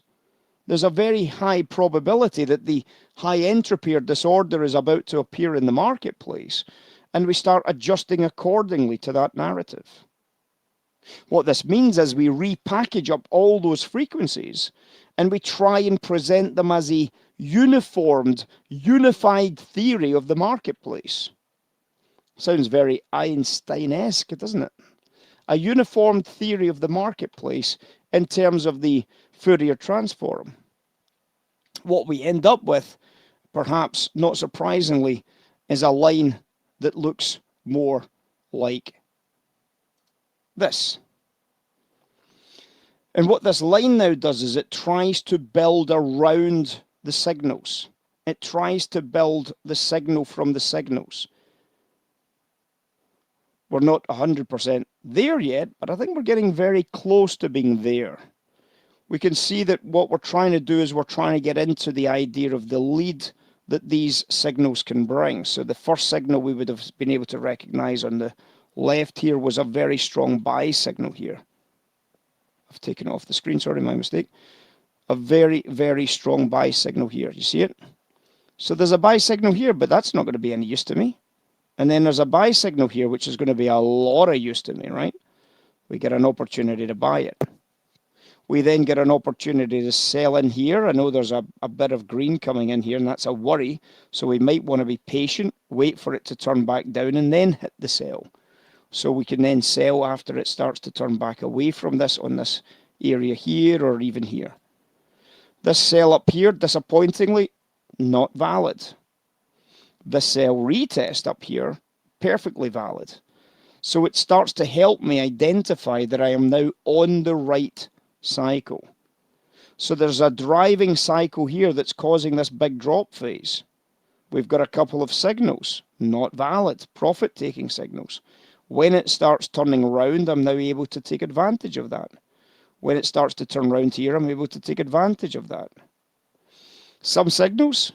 [SPEAKER 1] there's a very high probability that the high entropy or disorder is about to appear in the marketplace, and we start adjusting accordingly to that narrative. What this means is we repackage up all those frequencies and we try and present them as a unified theory of the marketplace. Sounds very Einstein-esque, doesn't it? A uniform theory of the marketplace in terms of the Fourier transform. What we end up with, perhaps not surprisingly, is a line that looks more like this. And what this line now does is it tries to build around the signals. It tries to build the signal from the signals. We're not 100% there yet, but I think we're getting very close to being there. We can see that what we're trying to do is we're trying to get into the idea of the lead that these signals can bring. So the first signal we would have been able to recognize on the left here was a very strong buy signal here. I've taken it off the screen, sorry, my mistake. A very, very strong buy signal here. You see it? So there's a buy signal here, but that's not going to be any use to me. And then there's a buy signal here, which is going to be a lot of use to me, right? We get an opportunity to buy it. We then get an opportunity to sell in here. I know there's a bit of green coming in here, and that's a worry. So we might want to be patient, wait for it to turn back down, and then hit the sell. So we can then sell after it starts to turn back away from this on this area here or even here. This sell up here, disappointingly, not valid. The sell retest up here, perfectly valid. So it starts to help me identify that I am now on the right cycle. So there's a driving cycle here that's causing this big drop phase. We've got a couple of signals, not valid, profit-taking signals. When it starts turning around, I'm now able to take advantage of that. When it starts to turn around here, I'm able to take advantage of that. Some signals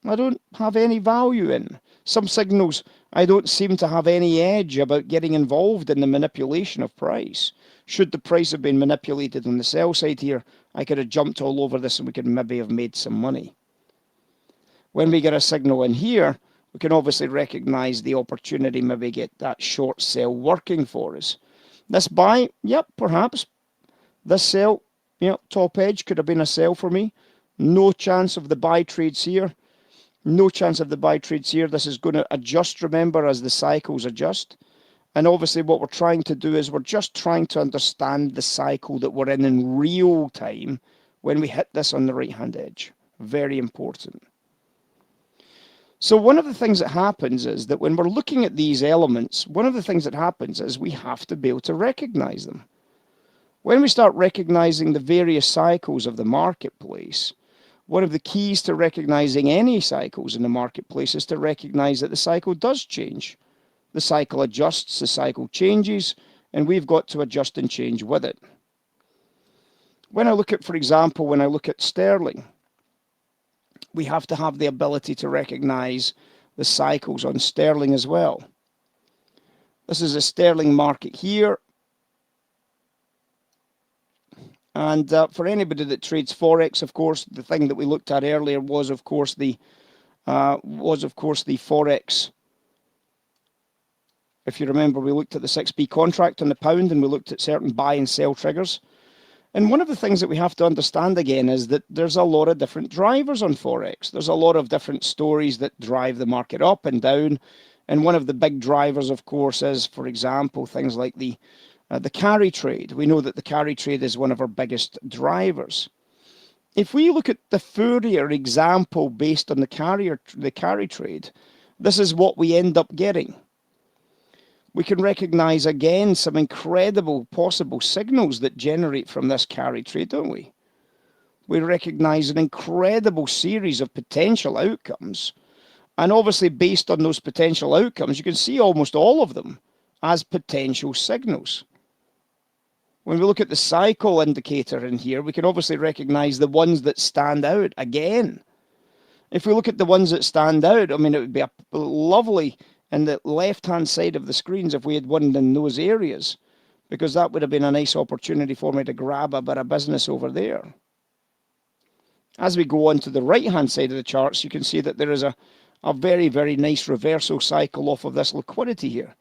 [SPEAKER 1] I don't have any value in. Some signals I don't seem to have any edge about getting involved in the manipulation of price. Should the price have been manipulated on the sell side here, I could have jumped all over this and we could maybe have made some money. When we get a signal in here, we can obviously recognize the opportunity, maybe get that short sell working for us. This buy, yep, perhaps. This sell, top edge could have been a sell for me. No chance of the buy trades here. No chance of the buy trades here. This is going to adjust, remember, as the cycles adjust. And obviously what we're trying to do is we're just trying to understand the cycle that we're in real time when we hit this on the right-hand edge. Very important. So one of the things that happens is that when we're looking at these elements, one of the things that happens is we have to be able to recognize them. When we start recognizing the various cycles of the marketplace, one of the keys to recognizing any cycles in the marketplace is to recognize that the cycle does change. The cycle adjusts, the cycle changes, and we've got to adjust and change with it. When I look at, for example, when I look at sterling, we have to have the ability to recognize the cycles on sterling as well. This is a sterling market here. And for anybody that trades Forex, of course, the thing that we looked at earlier was, of course, the Forex. If you remember, we looked at the 6p contract on the pound and we looked at certain buy and sell triggers. And one of the things that we have to understand again is that there's a lot of different drivers on Forex. There's a lot of different stories that drive the market up and down. And one of the big drivers, of course, is, for example, things like the carry trade. We know that the carry trade is one of our biggest drivers. If we look at the Fourier example based on the carry trade, this is what we end up getting. We can recognize again some incredible possible signals that generate from this carry trade, don't we? We recognize an incredible series of potential outcomes. And obviously based on those potential outcomes, you can see almost all of them as potential signals. When we look at the cycle indicator in here, we can obviously recognize the ones that stand out again. If we look at the ones that stand out, I mean, it would be a lovely in the left-hand side of the screens if we had one in those areas, because that would have been a nice opportunity for me to grab a bit of business over there. As we go on to the right-hand side of the charts, you can see that there is a very, very nice reversal cycle off of this liquidity here.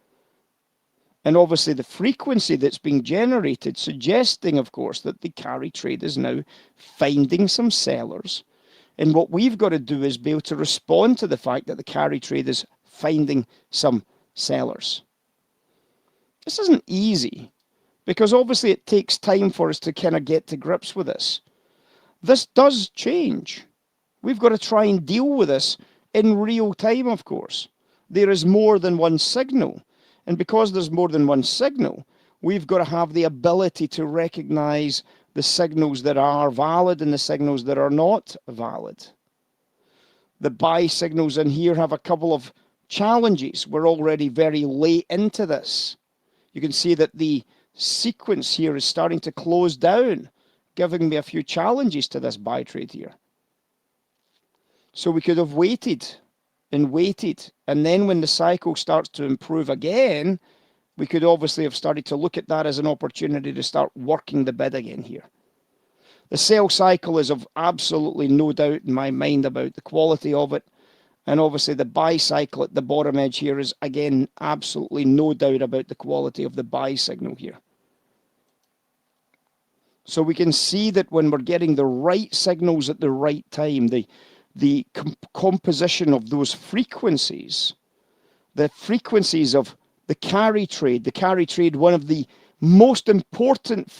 [SPEAKER 1] And obviously the frequency that's being generated, suggesting, of course, that the carry trade is now finding some sellers. And what we've got to do is be able to respond to the fact that the carry trade is finding some sellers. This isn't easy, because obviously it takes time for us to kind of get to grips with this. This does change. We've got to try and deal with this in real time, of course. There is more than one signal. And because there's more than one signal, we've got to have the ability to recognize the signals that are valid and the signals that are not valid. The buy signals in here have a couple of challenges. We're already very late into this. You can see that the sequence here is starting to close down, giving me a few challenges to this buy trade here. So we could have waited and waited, and then when the cycle starts to improve again, we could obviously have started to look at that as an opportunity to start working the bid again here. The sell cycle is of absolutely no doubt in my mind about the quality of it, and obviously the buy cycle at the bottom edge here is again absolutely no doubt about the quality of the buy signal here. So we can see that when we're getting the right signals at the right time, the composition of those frequencies, the frequencies of the carry trade, one of the most important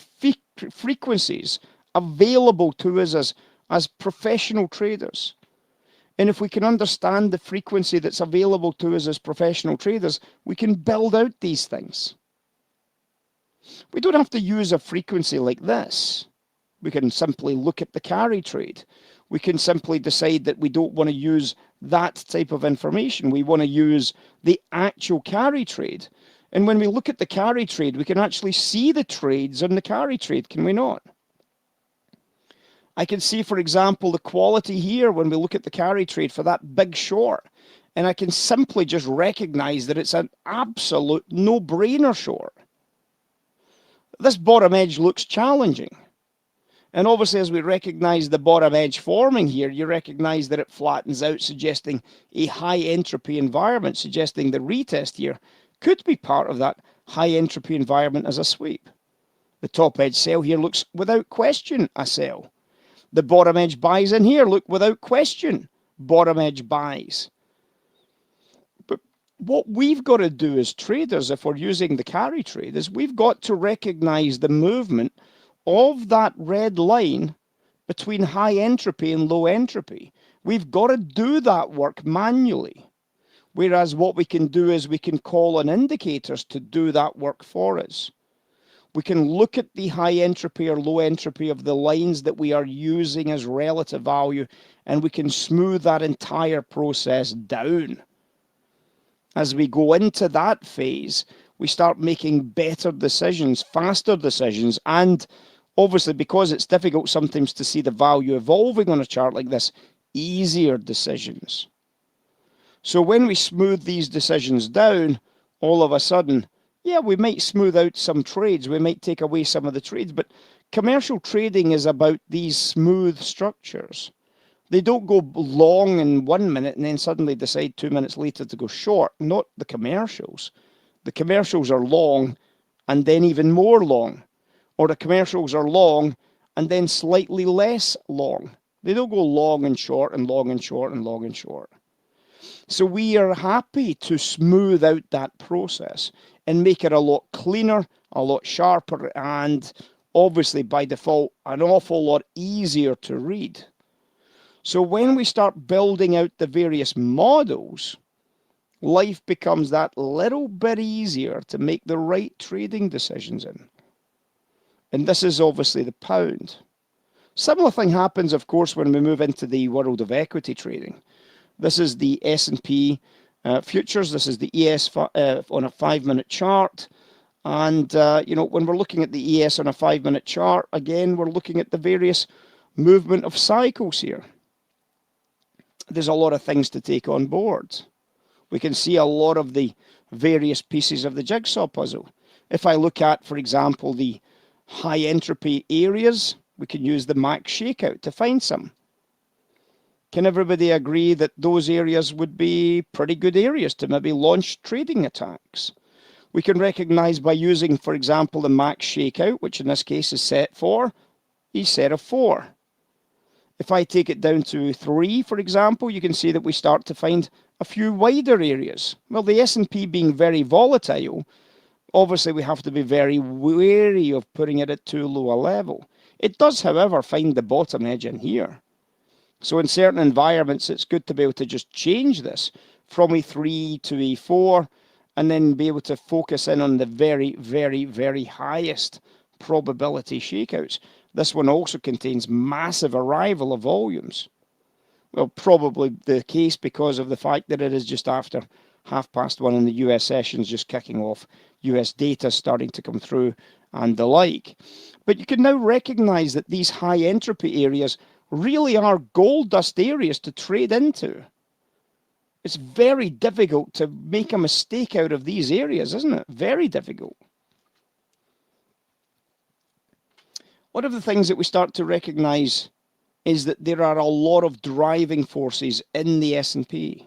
[SPEAKER 1] frequencies available to us as professional traders. And if we can understand the frequency that's available to us as professional traders, we can build out these things. We don't have to use a frequency like this. We can simply look at the carry trade. We can simply decide that we don't want to use that type of information. We want to use the actual carry trade. And when we look at the carry trade, we can actually see the trades on the carry trade, can we not? I can see, for example, the quality here when we look at the carry trade for that big short. And I can simply just recognize that it's an absolute no-brainer short. This bottom edge looks challenging. And obviously, as we recognize the bottom edge forming here, you recognize that it flattens out, suggesting a high entropy environment, suggesting the retest here could be part of that high entropy environment as a sweep. The top edge sell here looks without question a sell. The bottom edge buys in here look without question bottom edge buys. But what we've got to do as traders, if we're using the carry trade, is we've got to recognize the movement of that red line between high entropy and low entropy. We've got to do that work manually. Whereas what we can do is we can call on indicators to do that work for us. We can look at the high entropy or low entropy of the lines that we are using as relative value, and we can smooth that entire process down. As we go into that phase, we start making better decisions, faster decisions, and obviously, because it's difficult sometimes to see the value evolving on a chart like this, easier decisions. So when we smooth these decisions down, all of a sudden, yeah, we might smooth out some trades, we might take away some of the trades, but commercial trading is about these smooth structures. They don't go long in 1 minute and then suddenly decide 2 minutes later to go short, not the commercials. The commercials are long and then even more long, or the commercials are long and then slightly less long. They don't go long and short and long and short and long and short. So we are happy to smooth out that process and make it a lot cleaner, a lot sharper, and obviously by default, an awful lot easier to read. So when we start building out the various models, life becomes that little bit easier to make the right trading decisions in. And this is obviously the pound. Similar thing happens, of course, when we move into the world of equity trading. This is the S&P futures. This is the ES on a 5-minute chart. And, when we're looking at the ES on a 5-minute chart, again, we're looking at the various movement of cycles here. There's a lot of things to take on board. We can see a lot of the various pieces of the jigsaw puzzle. If I look at, for example, the high entropy areas, we can use the max shakeout to find some. Can everybody agree that those areas would be pretty good areas to maybe launch trading attacks? We can recognize by using, for example, the max shakeout, which in this case is set for a set of 4. If I take it down to 3, for example, you can see that we start to find a few wider areas. Well, the S&P being very volatile, obviously we have to be very wary of putting it at too low a level. It does, however, find the bottom edge in here. So in certain environments, it's good to be able to just change this from a 3 to a 4, and then be able to focus in on the very, very, very highest probability shakeouts. This one also contains massive arrival of volumes. Well, probably the case because of the fact that it is just after 1:30 in the US sessions, just kicking off, US data starting to come through and the like. But you can now recognize that these high entropy areas really are gold dust areas to trade into. It's very difficult to make a mistake out of these areas, isn't it? Very difficult. One of the things that we start to recognize is that there are a lot of driving forces in the S&P.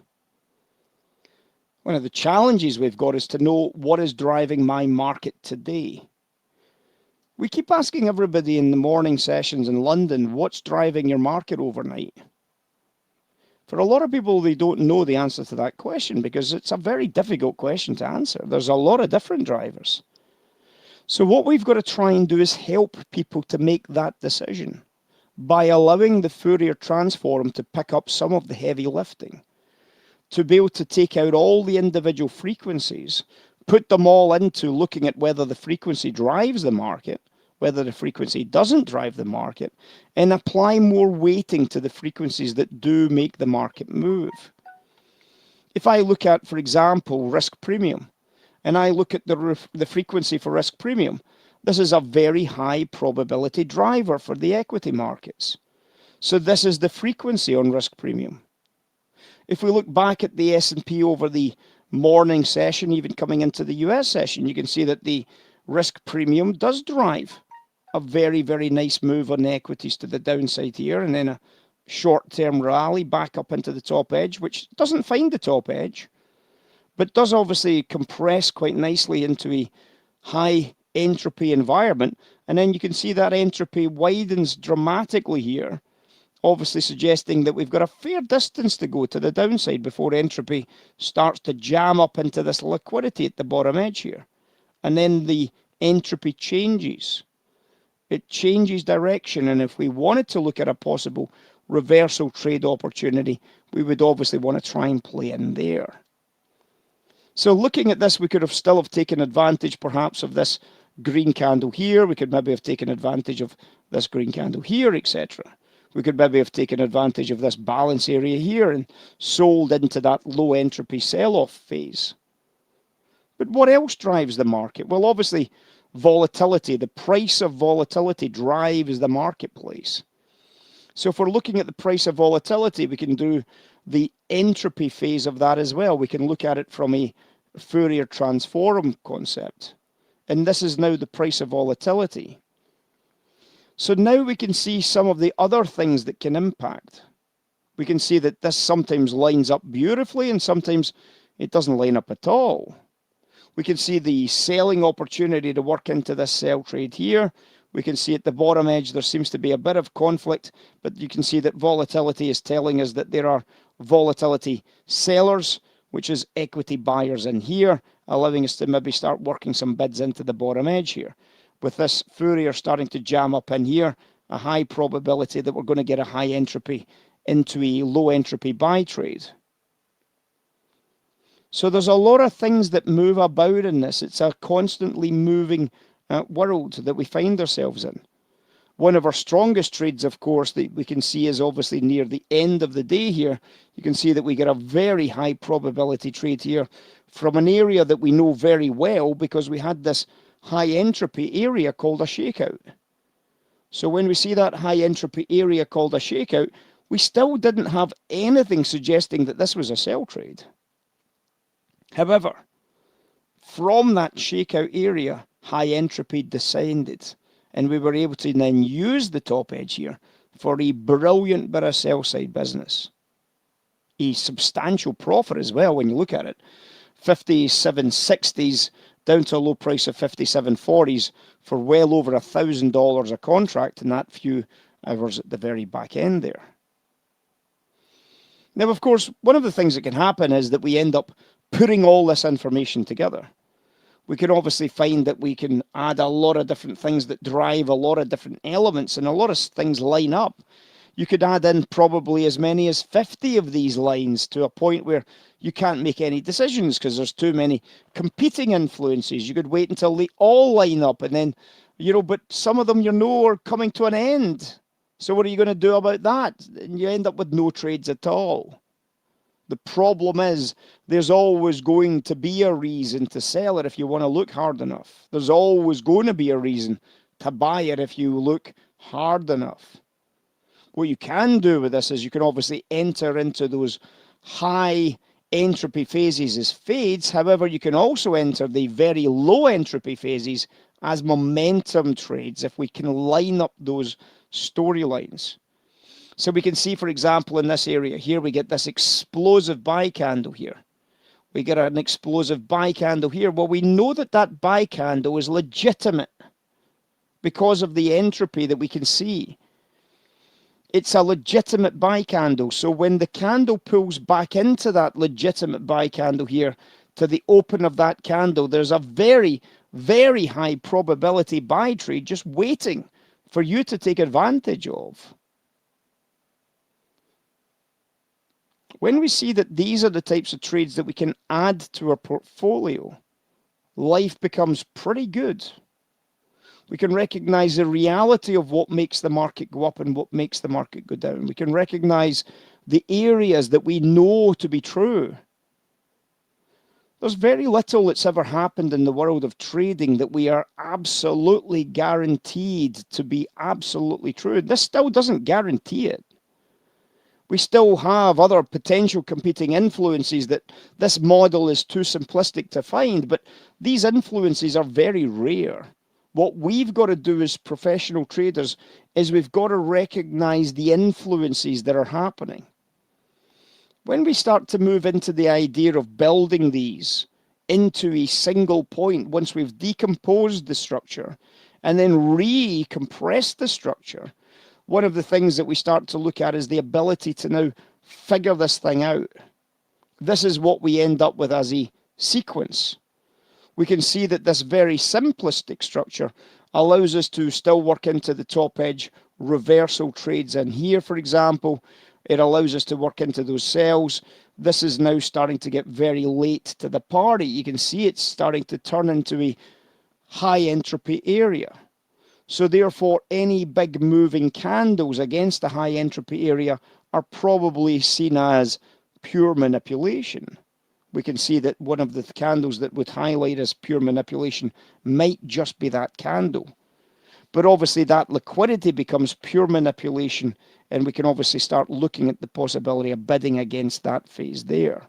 [SPEAKER 1] One of the challenges we've got is to know what is driving my market today. We keep asking everybody in the morning sessions in London, what's driving your market overnight? For a lot of people, they don't know the answer to that question because it's a very difficult question to answer. There's a lot of different drivers. So what we've got to try and do is help people to make that decision by allowing the Fourier transform to pick up some of the heavy lifting, to be able to take out all the individual frequencies, put them all into looking at whether the frequency drives the market, whether the frequency doesn't drive the market, and apply more weighting to the frequencies that do make the market move. If I look at, for example, risk premium, and I look at the frequency for risk premium, this is a very high probability driver for the equity markets. So this is the frequency on risk premium. If we look back at the S&P over the morning session, even coming into the US session, you can see that the risk premium does drive a very, very nice move on the equities to the downside here, and then a short-term rally back up into the top edge, which doesn't find the top edge, but does obviously compress quite nicely into a high entropy environment. And then you can see that entropy widens dramatically here, obviously suggesting that we've got a fair distance to go to the downside before entropy starts to jam up into this liquidity at the bottom edge here. And then the entropy changes. It changes direction, and if we wanted to look at a possible reversal trade opportunity, we would obviously want to try and play in there. So looking at this, we could have still have taken advantage perhaps of this green candle here. We could maybe have taken advantage of this green candle here, etc. We could maybe have taken advantage of this balance area here and sold into that low entropy sell-off phase. But what else drives the market? Well, obviously, volatility. The price of volatility drives the marketplace. So if we're looking at the price of volatility, we can do the entropy phase of that as well. We can look at it from a Fourier transform concept. And this is now the price of volatility. So now we can see some of the other things that can impact. We can see that this sometimes lines up beautifully and sometimes it doesn't line up at all. We can see the selling opportunity to work into this sell trade here. We can see at the bottom edge there seems to be a bit of conflict, but you can see that volatility is telling us that there are volatility sellers, which is equity buyers in here, allowing us to maybe start working some bids into the bottom edge here. With this Fourier starting to jam up in here, a high probability that we're going to get a high entropy into a low entropy buy trade. So there's a lot of things that move about in this. It's a constantly moving world that we find ourselves in. One of our strongest trades, of course, that we can see is obviously near the end of the day here. You can see that we get a very high probability trade here from an area that we know very well because we had this high entropy area called a shakeout. So when we see that high entropy area called a shakeout, we still didn't have anything suggesting that this was a sell trade. However, from that shakeout area, high entropy descended, and we were able to then use the top edge here for a brilliant bit of sell side business. A substantial profit as well when you look at it. 57.60s down to a low price of 57.40s for well over $1,000 a contract in that few hours at the very back end there. Now, of course, one of the things that can happen is that we end up putting all this information together. We can obviously find that we can add a lot of different things that drive a lot of different elements, and a lot of things line up. You could add in probably as many as 50 of these lines to a point where you can't make any decisions because there's too many competing influences. You could wait until they all line up and then, but some of them are coming to an end. So what are you going to do about that? And you end up with no trades at all. The problem is there's always going to be a reason to sell it if you want to look hard enough. There's always going to be a reason to buy it if you look hard enough. What you can do with this is you can obviously enter into those high entropy phases as fades. However, you can also enter the very low entropy phases as momentum trades if we can line up those storylines. So we can see, for example, in this area here, we get this explosive buy candle here. We get an explosive buy candle here. Well, we know that that buy candle is legitimate because of the entropy that we can see. It's a legitimate buy candle. So when the candle pulls back into that legitimate buy candle here to the open of that candle, there's a very, very high probability buy trade just waiting for you to take advantage of. When we see that these are the types of trades that we can add to our portfolio, life becomes pretty good. We can recognize the reality of what makes the market go up and what makes the market go down. We can recognize the areas that we know to be true. There's very little that's ever happened in the world of trading that we are absolutely guaranteed to be absolutely true. This still doesn't guarantee it. We still have other potential competing influences that this model is too simplistic to find, but these influences are very rare. What we've got to do as professional traders is we've got to recognize the influences that are happening. When we start to move into the idea of building these into a single point, once we've decomposed the structure and then recompressed the structure, one of the things that we start to look at is the ability to now figure this thing out. This is what we end up with as a sequence. We can see that this very simplistic structure allows us to still work into the top edge reversal trades in here, for example. It allows us to work into those cells. This is now starting to get very late to the party. You can see it's starting to turn into a high entropy area. So therefore, any big moving candles against the high entropy area are probably seen as pure manipulation. We can see that one of the candles that would highlight as pure manipulation might just be that candle. But obviously that liquidity becomes pure manipulation, and we can obviously start looking at the possibility of bidding against that phase there.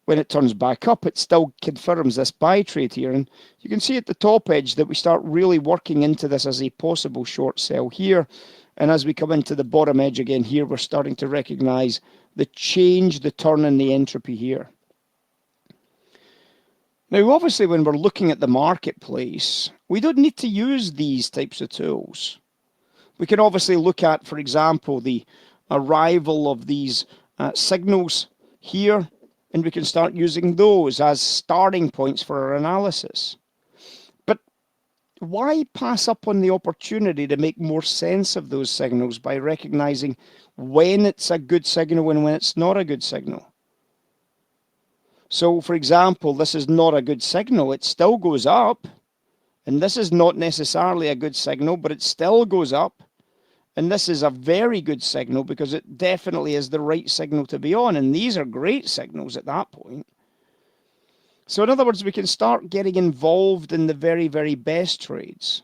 [SPEAKER 1] When it turns back up, it still confirms this buy trade here. And you can see at the top edge that we start really working into this as a possible short sell here. And as we come into the bottom edge again here, we're starting to recognize the change, the turn in the entropy here. Now, obviously, when we're looking at the marketplace, we don't need to use these types of tools. We can obviously look at, for example, the arrival of these signals here, and we can start using those as starting points for our analysis. But why pass up on the opportunity to make more sense of those signals by recognizing when it's a good signal and when it's not a good signal? So, for example, this is not a good signal. It still goes up. And this is not necessarily a good signal, but it still goes up. And this is a very good signal because it definitely is the right signal to be on. And these are great signals at that point. So in other words, we can start getting involved in the very, very best trades.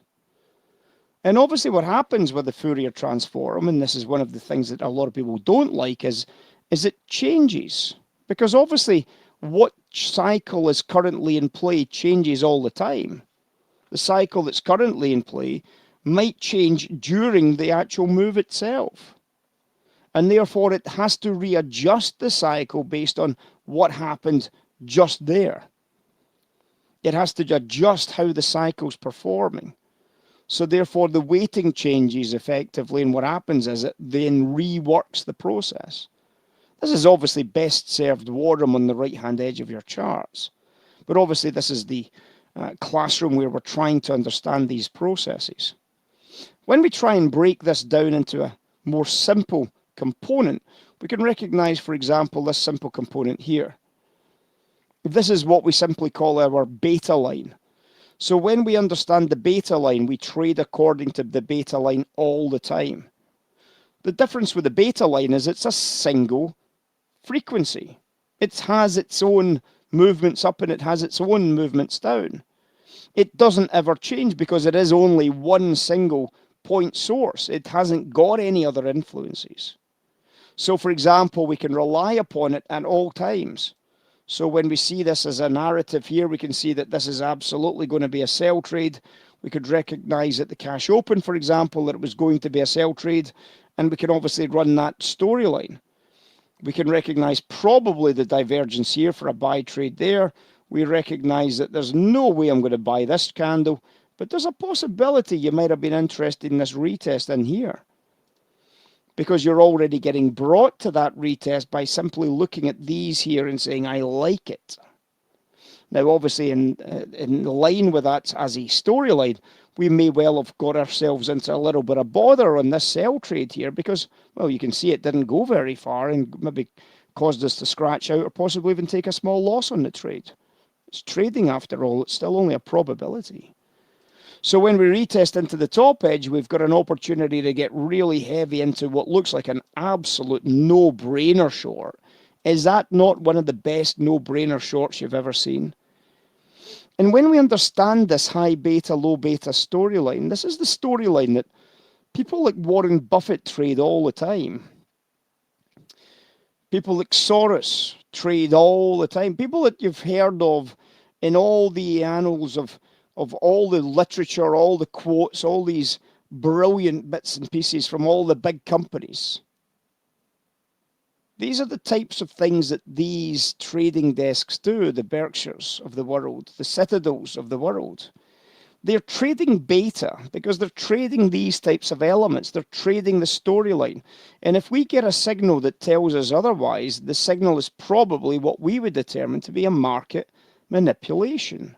[SPEAKER 1] And obviously what happens with the Fourier transform, and this is one of the things that a lot of people don't like, is it changes. Because obviously what cycle is currently in play changes all the time. The cycle that's currently in play might change during the actual move itself. And therefore it has to readjust the cycle based on what happened just there. It has to adjust how the cycle's performing. So therefore the weighting changes effectively, and what happens is it then reworks the process. This is obviously best served warm on the right-hand edge of your charts. But obviously this is the classroom where we're trying to understand these processes. When we try and break this down into a more simple component, we can recognize, for example, this simple component here. This is what we simply call our beta line. So when we understand the beta line, we trade according to the beta line all the time. The difference with the beta line is it's a single frequency. It has its own movements up and it has its own movements down. It doesn't ever change because it is only one single point source. It hasn't got any other influences. So for example, we can rely upon it at all times. So when we see this as a narrative here, we can see that this is absolutely going to be a sell trade. We could recognize at the cash open, for example, that it was going to be a sell trade, and we can obviously run that storyline. We can recognize probably the divergence here for a buy trade there. We recognize that there's no way I'm going to buy this candle, but there's a possibility you might have been interested in this retest in here, because you're already getting brought to that retest by simply looking at these here and saying, I like it. Now, obviously, in line with that as a storyline, we may well have got ourselves into a little bit of bother on this sell trade here because, well, you can see it didn't go very far and maybe caused us to scratch out or possibly even take a small loss on the trade. It's trading after all. It's still only a probability. So when we retest into the top edge, we've got an opportunity to get really heavy into what looks like an absolute no-brainer short. Is that not one of the best no-brainer shorts you've ever seen? And when we understand this high beta, low beta storyline, this is the storyline that People like Warren Buffett trade all the time. People like Soros trade all the time. People that you've heard of in all the annals of all the literature, all the quotes, all these brilliant bits and pieces from all the big companies. These are the types of things that these trading desks do, the Berkshires of the world, the Citadels of the world. They're trading beta because they're trading these types of elements. They're trading the storyline. And if we get a signal that tells us otherwise, the signal is probably what we would determine to be a market manipulation.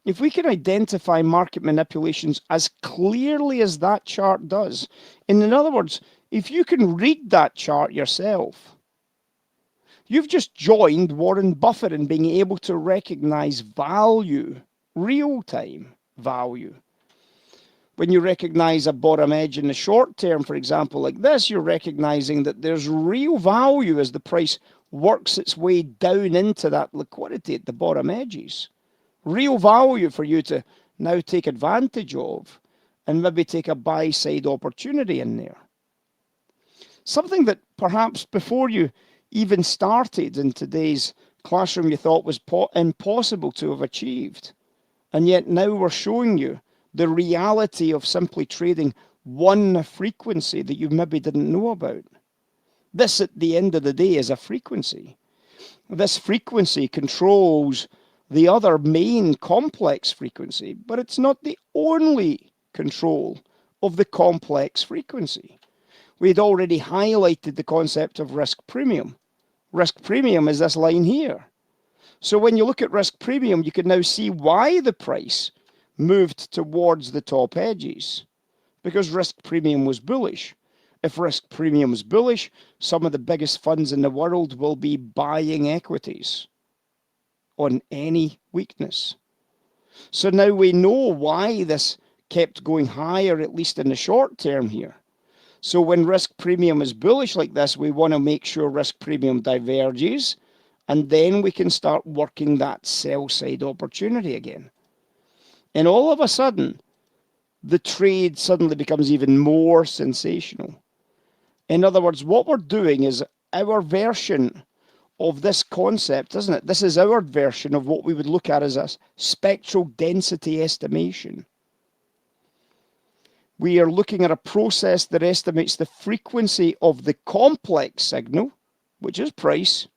[SPEAKER 1] If we can identify market manipulations as clearly as that chart does, and in other words, if you can read that chart yourself, you've just joined Warren Buffett in being able to recognize value, real-time value. When you recognize a bottom edge in the short term, for example, like this, you're recognizing that there's real value as the price works its way down into that liquidity at the bottom edges. Real value for you to now take advantage of and maybe take a buy-side opportunity in there. Something that perhaps before you even started in today's classroom you thought was impossible to have achieved. And yet now we're showing you the reality of simply trading one frequency that you maybe didn't know about. This, at the end of the day, is a frequency. This frequency controls the other main complex frequency, but it's not the only control of the complex frequency. We'd already highlighted the concept of risk premium. Risk premium is this line here. So when you look at risk premium, you can now see why the price moved towards the top edges, because risk premium was bullish. If risk premium is bullish, some of the biggest funds in the world will be buying equities on any weakness. So now we know why this kept going higher, at least in the short term here. So when risk premium is bullish like this, we want to make sure risk premium diverges, and then we can start working that sell side opportunity again. And all of a sudden, the trade suddenly becomes even more sensational. In other words, what we're doing is our version of this concept, isn't it? This is our version of what we would look at as a spectral density estimation. We are looking at a process that estimates the frequency of the complex signal, which is price,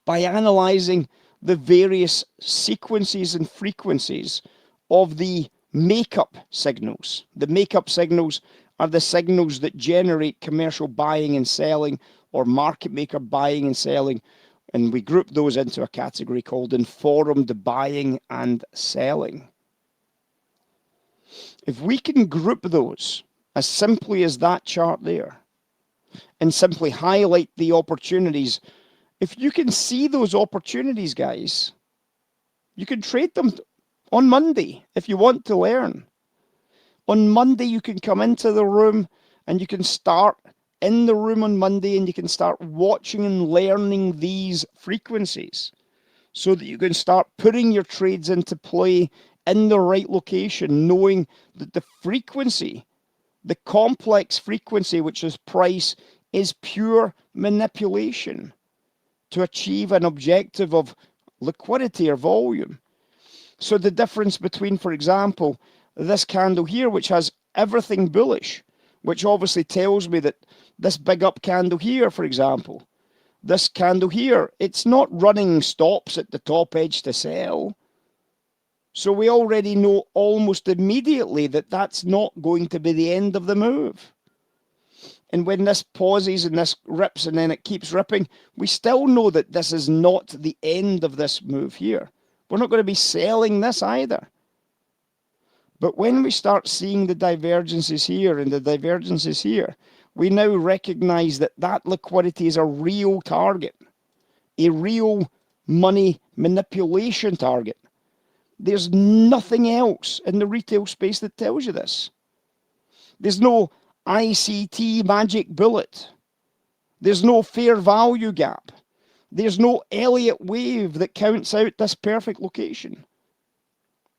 [SPEAKER 1] by analyzing the various sequences and frequencies of the makeup signals. The makeup signals are the signals that generate commercial buying and selling, or market maker buying and selling, and we group those into a category called informed buying and selling. If we can group those as simply as that chart there, and simply highlight the opportunities, if you can see those opportunities, guys, you can trade them on Monday if you want to learn. On Monday, you can come into the room and you can start in the room on Monday and you can start watching and learning these frequencies so that you can start putting your trades into play in the right location, knowing that the frequency, the complex frequency, which is price, is pure manipulation to achieve an objective of liquidity or volume. So the difference between, for example, this candle here, which has everything bullish, which obviously tells me that this big up candle here, for example, this candle here, it's not running stops at the top edge to sell. So we already know almost immediately that that's not going to be the end of the move. And when this pauses and this rips and then it keeps ripping, we still know that this is not the end of this move here. We're not going to be selling this either. But when we start seeing the divergences here and the divergences here, we now recognize that that liquidity is a real target, a real money manipulation target. There's nothing else in the retail space that tells you this. There's no ICT magic bullet. There's no fair value gap. There's no Elliott wave that counts out this perfect location.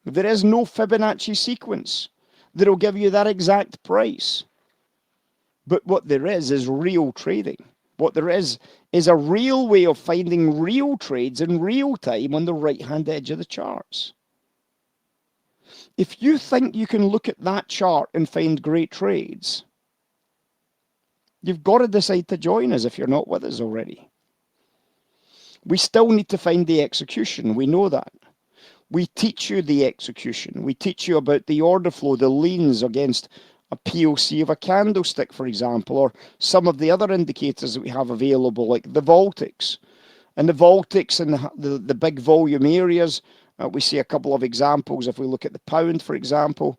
[SPEAKER 1] There is no Fibonacci sequence. that'll give you that exact price. But what there is real trading. What there is a real way of finding real trades in real time on the right-hand edge of the charts. If you think you can look at that chart and find great trades, you've got to decide to join us if you're not with us already. We still need to find the execution. We know that. We teach you the execution. We teach you about the order flow, the leans against a POC of a candlestick, for example, or some of the other indicators that we have available, like the Voltics. And the Voltics and the big volume areas, we see a couple of examples if we look at the pound, for example.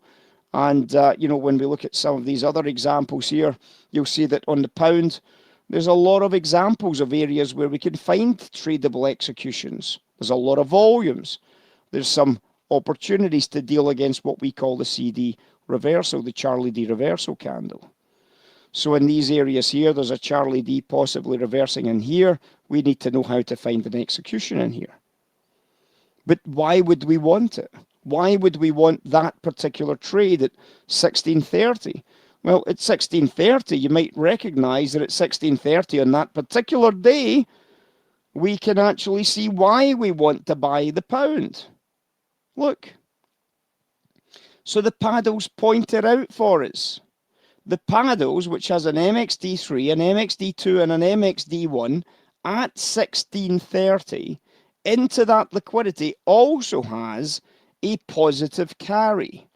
[SPEAKER 1] And, when we look at some of these other examples here, you'll see that on the pound, there's a lot of examples of areas where we can find tradable executions. There's a lot of volumes. There's some opportunities to deal against what we call the CD reversal, the Charlie D reversal candle. So in these areas here, there's a Charlie D possibly reversing in here. We need to know how to find an execution in here. But why would we want it? Why would we want that particular trade at 1630? Well, at 1630, you might recognize that at 1630 on that particular day, we can actually see why we want to buy the pound. Look. So the paddles point it out for us. The paddles, which has an MXD3, an MXD2, and an MXD1 at 1630, into that liquidity also has a positive carry.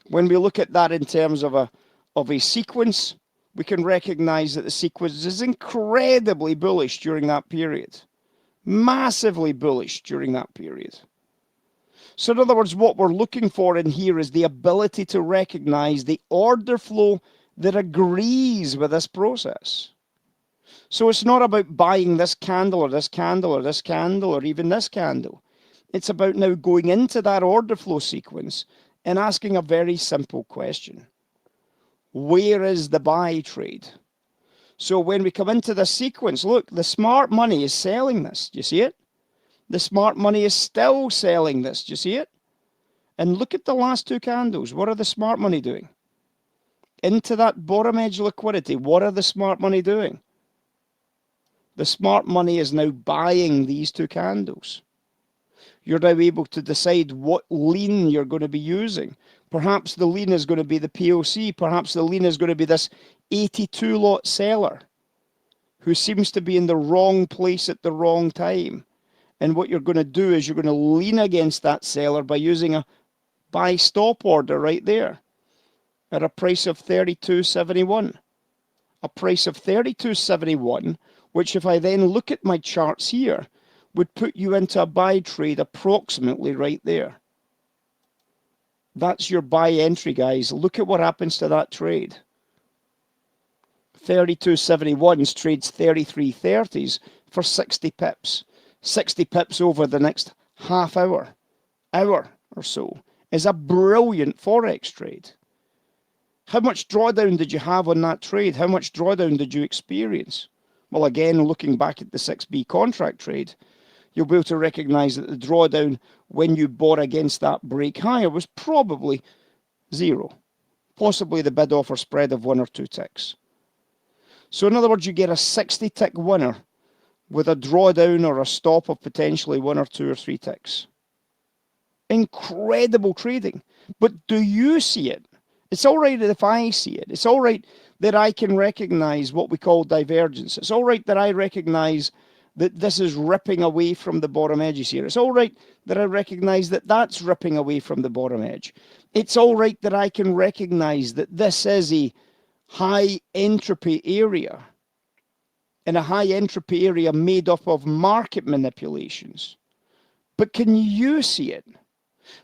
[SPEAKER 1] When we look at that in terms of a sequence, we can recognize that the sequence is incredibly bullish during that period. Massively bullish during that period. So in other words, what we're looking for in here is the ability to recognize the order flow that agrees with this process. So it's not about buying this candle or this candle or this candle or even this candle. It's about now going into that order flow sequence and asking a very simple question. Where is the buy trade? So when we come into this sequence, look, the smart money is selling this. Do you see it? The smart money is still selling this. Do you see it? And look at the last two candles. What are the smart money doing? Into that bottom edge liquidity, what are the smart money doing? The smart money is now buying these two candles. You're now able to decide what lean you're going to be using. Perhaps the lean is going to be the POC. Perhaps the lean is going to be this 82 lot seller who seems to be in the wrong place at the wrong time. And what you're going to do is you're going to lean against that seller by using a buy stop order right there at a price of 32.71. A price of 32.71, which if I then look at my charts here, would put you into a buy trade approximately right there. That's your buy entry, guys. Look at what happens to that trade. 32.71s trades 33.30s for 60 pips. 60 pips over the next half hour or so is a brilliant Forex trade. How much drawdown did you have on that trade? How much drawdown did you experience? Well, again, looking back at the 6B contract trade, you'll be able to recognize that the drawdown when you bought against that break higher was probably zero, possibly the bid offer spread of 1 or 2 ticks. So in other words, you get a 60 tick winner with a drawdown or a stop of potentially 1 or 2 or 3 ticks. Incredible trading. But do you see it? It's all right if I see it. It's all right that I can recognize what we call divergence. It's all right that I recognize that this is ripping away from the bottom edges here. It's all right that I recognize that that's ripping away from the bottom edge. It's all right that I can recognize that this is a high entropy area, and a high entropy area made up of market manipulations. But can you see it?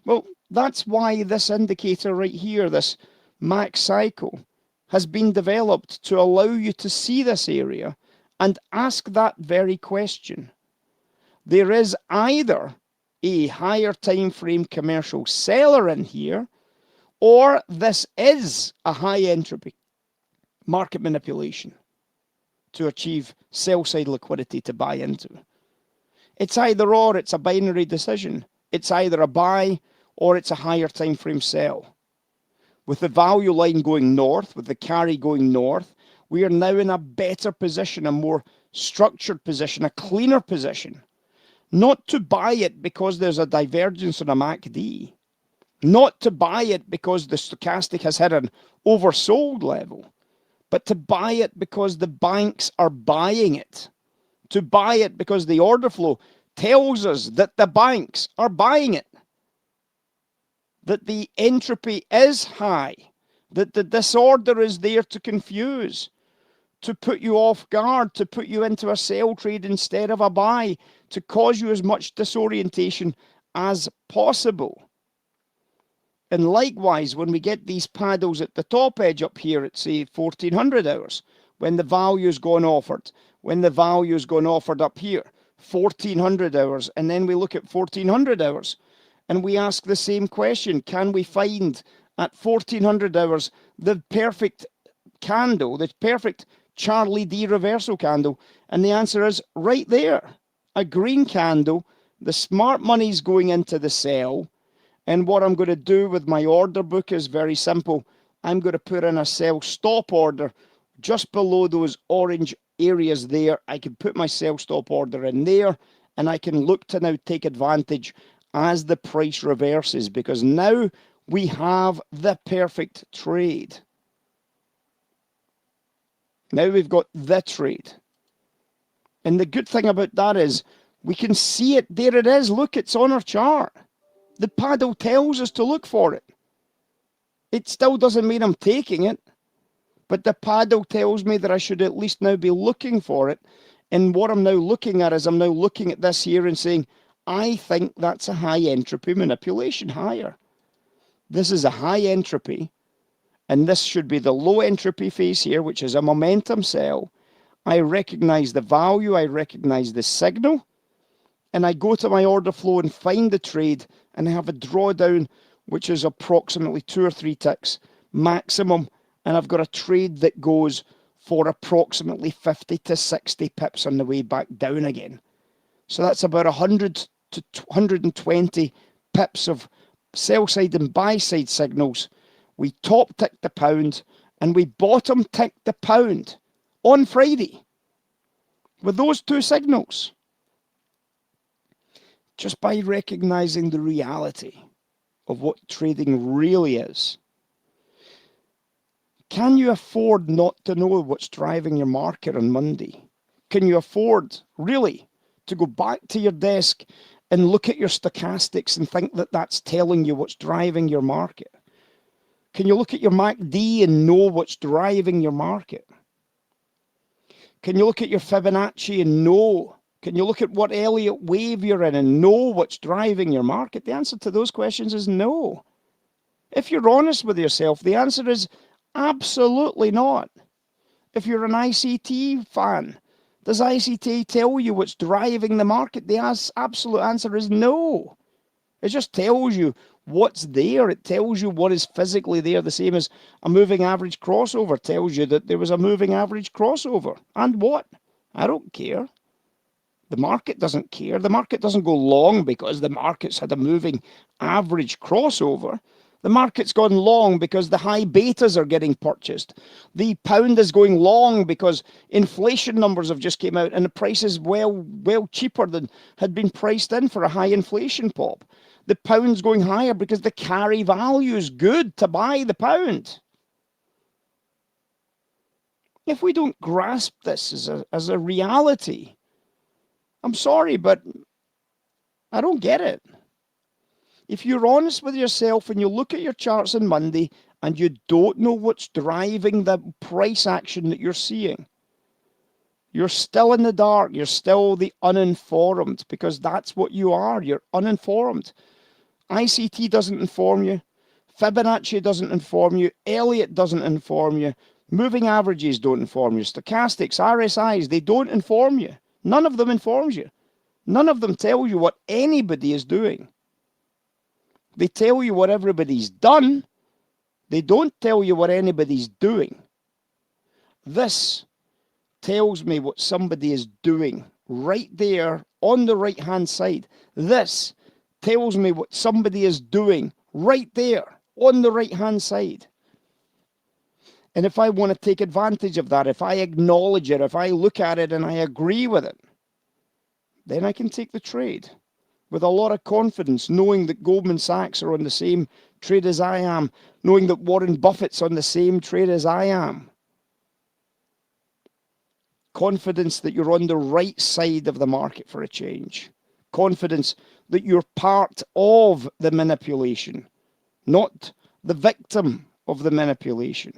[SPEAKER 1] Well, that's why this indicator right here, this max cycle, has been developed to allow you to see this area and ask that very question. There is either a higher time frame commercial seller in here, or this is a high entropy market manipulation to achieve sell-side liquidity to buy into. It's either or, it's a binary decision. It's either a buy or it's a higher time frame sell. with the value line going north, with the carry going north, we are now in a better position, a more structured position, a cleaner position. Not to buy it because there's a divergence on a MACD, not to buy it because the stochastic has hit an oversold level, but to buy it because the banks are buying it, to buy it because the order flow tells us that the banks are buying it, that the entropy is high, that the disorder is there to confuse, to put you off guard, to put you into a sell trade instead of a buy, to cause you as much disorientation as possible. And likewise, when we get these paddles at the top edge up here at, say, 1400 hours, when the value's gone offered, when the value's gone offered up here, 1400 hours, and then we look at 1400 hours, and we ask the same question, can we find at 1400 hours the perfect candle, the perfect Charlie D reversal candle? And the answer is right there, a green candle. The smart money's going into the sell. And what I'm going to do with my order book is very simple. I'm going to put in a sell stop order just below those orange areas there. I can put my sell stop order in there, and I can look to now take advantage as the price reverses, because now we have the perfect trade. Now we've got the trade. And the good thing about that is we can see it. There it is. Look, it's on our chart. The paddle tells us to look for it. It still doesn't mean I'm taking it, but the paddle tells me that I should at least now be looking for it. And what I'm now looking at is I'm now looking at this here and saying, I think that's a high entropy manipulation higher. This is a high entropy, and this should be the low entropy phase here, which is a momentum sell. I recognize the value, I recognize the signal, and I go to my order flow and find the trade, and I have a drawdown, which is approximately 2 or 3 ticks maximum, and I've got a trade that goes for approximately 50 to 60 pips on the way back down again. So that's about 100 to 120 pips of sell side and buy side signals. We top ticked the pound, and we bottom ticked the pound on Friday with those 2 signals, just by recognizing the reality of what trading really is. Can you afford not to know what's driving your market on Monday? Can you afford, really, to go back to your desk and look at your stochastics and think that that's telling you what's driving your market? Can you look at your MACD and know what's driving your market? Can you look at your Fibonacci and know? Can you look at what Elliott wave you're in and know what's driving your market? The answer to those questions is no. If you're honest with yourself, the answer is absolutely not. If you're an ICT fan, does ICT tell you what's driving the market? The absolute answer is no. It just tells you what's there. It tells you what is physically there, the same as a moving average crossover tells you that there was a moving average crossover. And what? I don't care. The market doesn't care. The market doesn't go long because the market's had a moving average crossover. The market's gone long because the high betas are getting purchased. The pound is going long because inflation numbers have just came out and the price is well cheaper than had been priced in for a high inflation pop. The pound's going higher because the carry value is good to buy the pound. If we don't grasp this as a reality, I'm sorry, but I don't get it. If you're honest with yourself and you look at your charts on Monday and you don't know what's driving the price action that you're seeing, you're still in the dark. You're still the uninformed, because that's what you are. You're uninformed. ICT doesn't inform you. Fibonacci doesn't inform you. Elliott doesn't inform you. Moving averages don't inform you. Stochastics, RSIs, they don't inform you. None of them informs you. None of them tell you what anybody is doing. They tell you what everybody's done. They don't tell you what anybody's doing. This tells me what somebody is doing right there on the right-hand side. This tells me what somebody is doing right there on the right-hand side. And if I want to take advantage of that, if I acknowledge it, if I look at it and I agree with it, then I can take the trade with a lot of confidence, knowing that Goldman Sachs are on the same trade as I am, knowing that Warren Buffett's on the same trade as I am. Confidence that you're on the right side of the market for a change. Confidence that you're part of the manipulation, not the victim of the manipulation.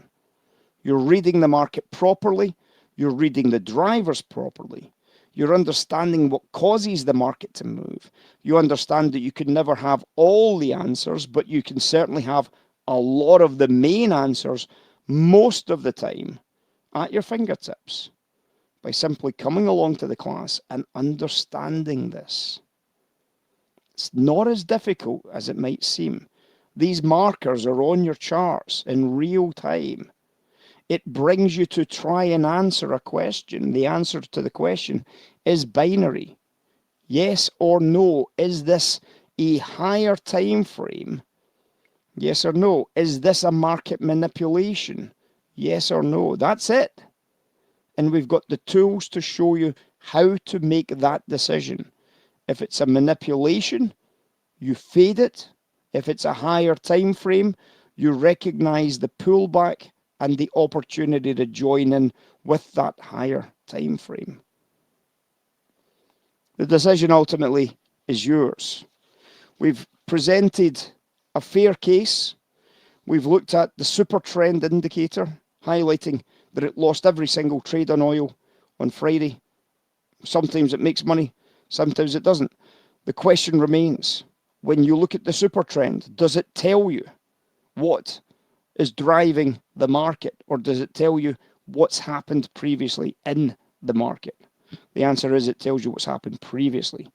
[SPEAKER 1] You're reading the market properly. You're reading the drivers properly. You're understanding what causes the market to move. You understand that you can never have all the answers, but you can certainly have a lot of the main answers most of the time at your fingertips by simply coming along to the class and understanding this. It's not as difficult as it might seem. These markers are on your charts in real time. It brings you to try and answer a question. The answer to the question is binary. Yes or no. Is this a higher time frame? Yes or no. Is this a market manipulation? Yes or no. That's it. And we've got the tools to show you how to make that decision. If it's a manipulation, you fade it. If it's a higher time frame, you recognize the pullback and the opportunity to join in with that higher time frame. The decision ultimately is yours. We've presented a fair case. We've looked at the super trend indicator, highlighting that it lost every single trade on oil on Friday. Sometimes it makes money, sometimes it doesn't. The question remains, when you look at the super trend, does it tell you what is driving the market, or does it tell you what's happened previously in the market? The answer is it tells you what's happened previously.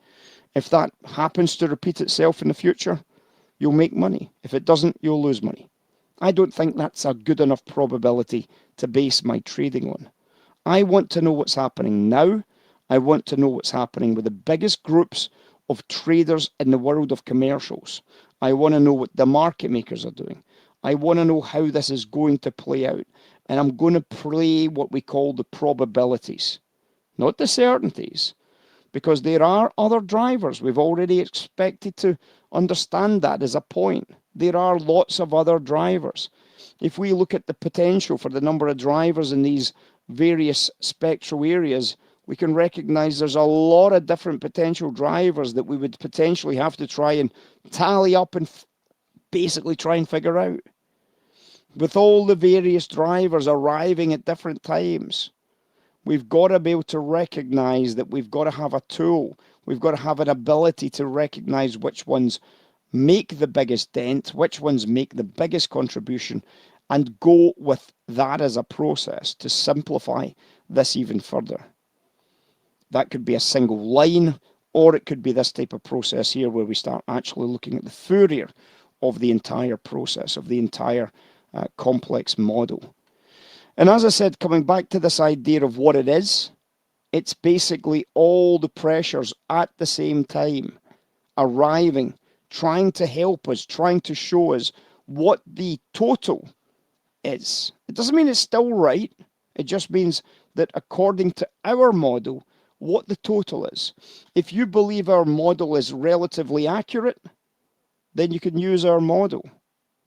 [SPEAKER 1] If that happens to repeat itself in the future, you'll make money. If it doesn't, you'll lose money. I don't think that's a good enough probability to base my trading on. I want to know what's happening now. I want to know what's happening with the biggest groups of traders in the world of commercials. I want to know what the market makers are doing. I want to know how this is going to play out. And I'm going to play what we call the probabilities, not the certainties, because there are other drivers. We've already expected to understand that as a point. There are lots of other drivers. If we look at the potential for the number of drivers in these various spectral areas, we can recognize there's a lot of different potential drivers that we would potentially have to try and tally up and basically try and figure out. With all the various drivers arriving at different times, we've got to be able to recognize that we've got to have a tool. We've got to have an ability to recognize which ones make the biggest dent, which ones make the biggest contribution, and go with that as a process to simplify this even further. That could be a single line, or it could be this type of process here where we start actually looking at the Fourier of the entire process, of the entire complex model. And as I said, coming back to this idea of what it is, it's basically all the pressures at the same time arriving, trying to help us, trying to show us what the total is. It doesn't mean it's still right. It just means that according to our model, what the total is. If you believe our model is relatively accurate, then you can use our model.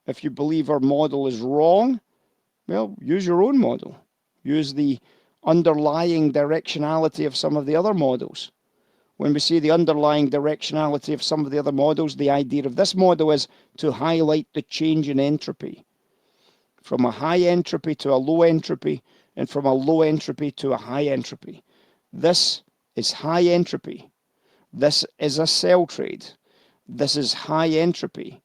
[SPEAKER 1] If you believe our model is wrong, well, use your own model. Use the underlying directionality of some of the other models. When we see the underlying directionality of some of the other models, the idea of this model is to highlight the change in entropy. From a high entropy to a low entropy, and from a low entropy to a high entropy. This is high entropy. This is a sell trade. This is high entropy.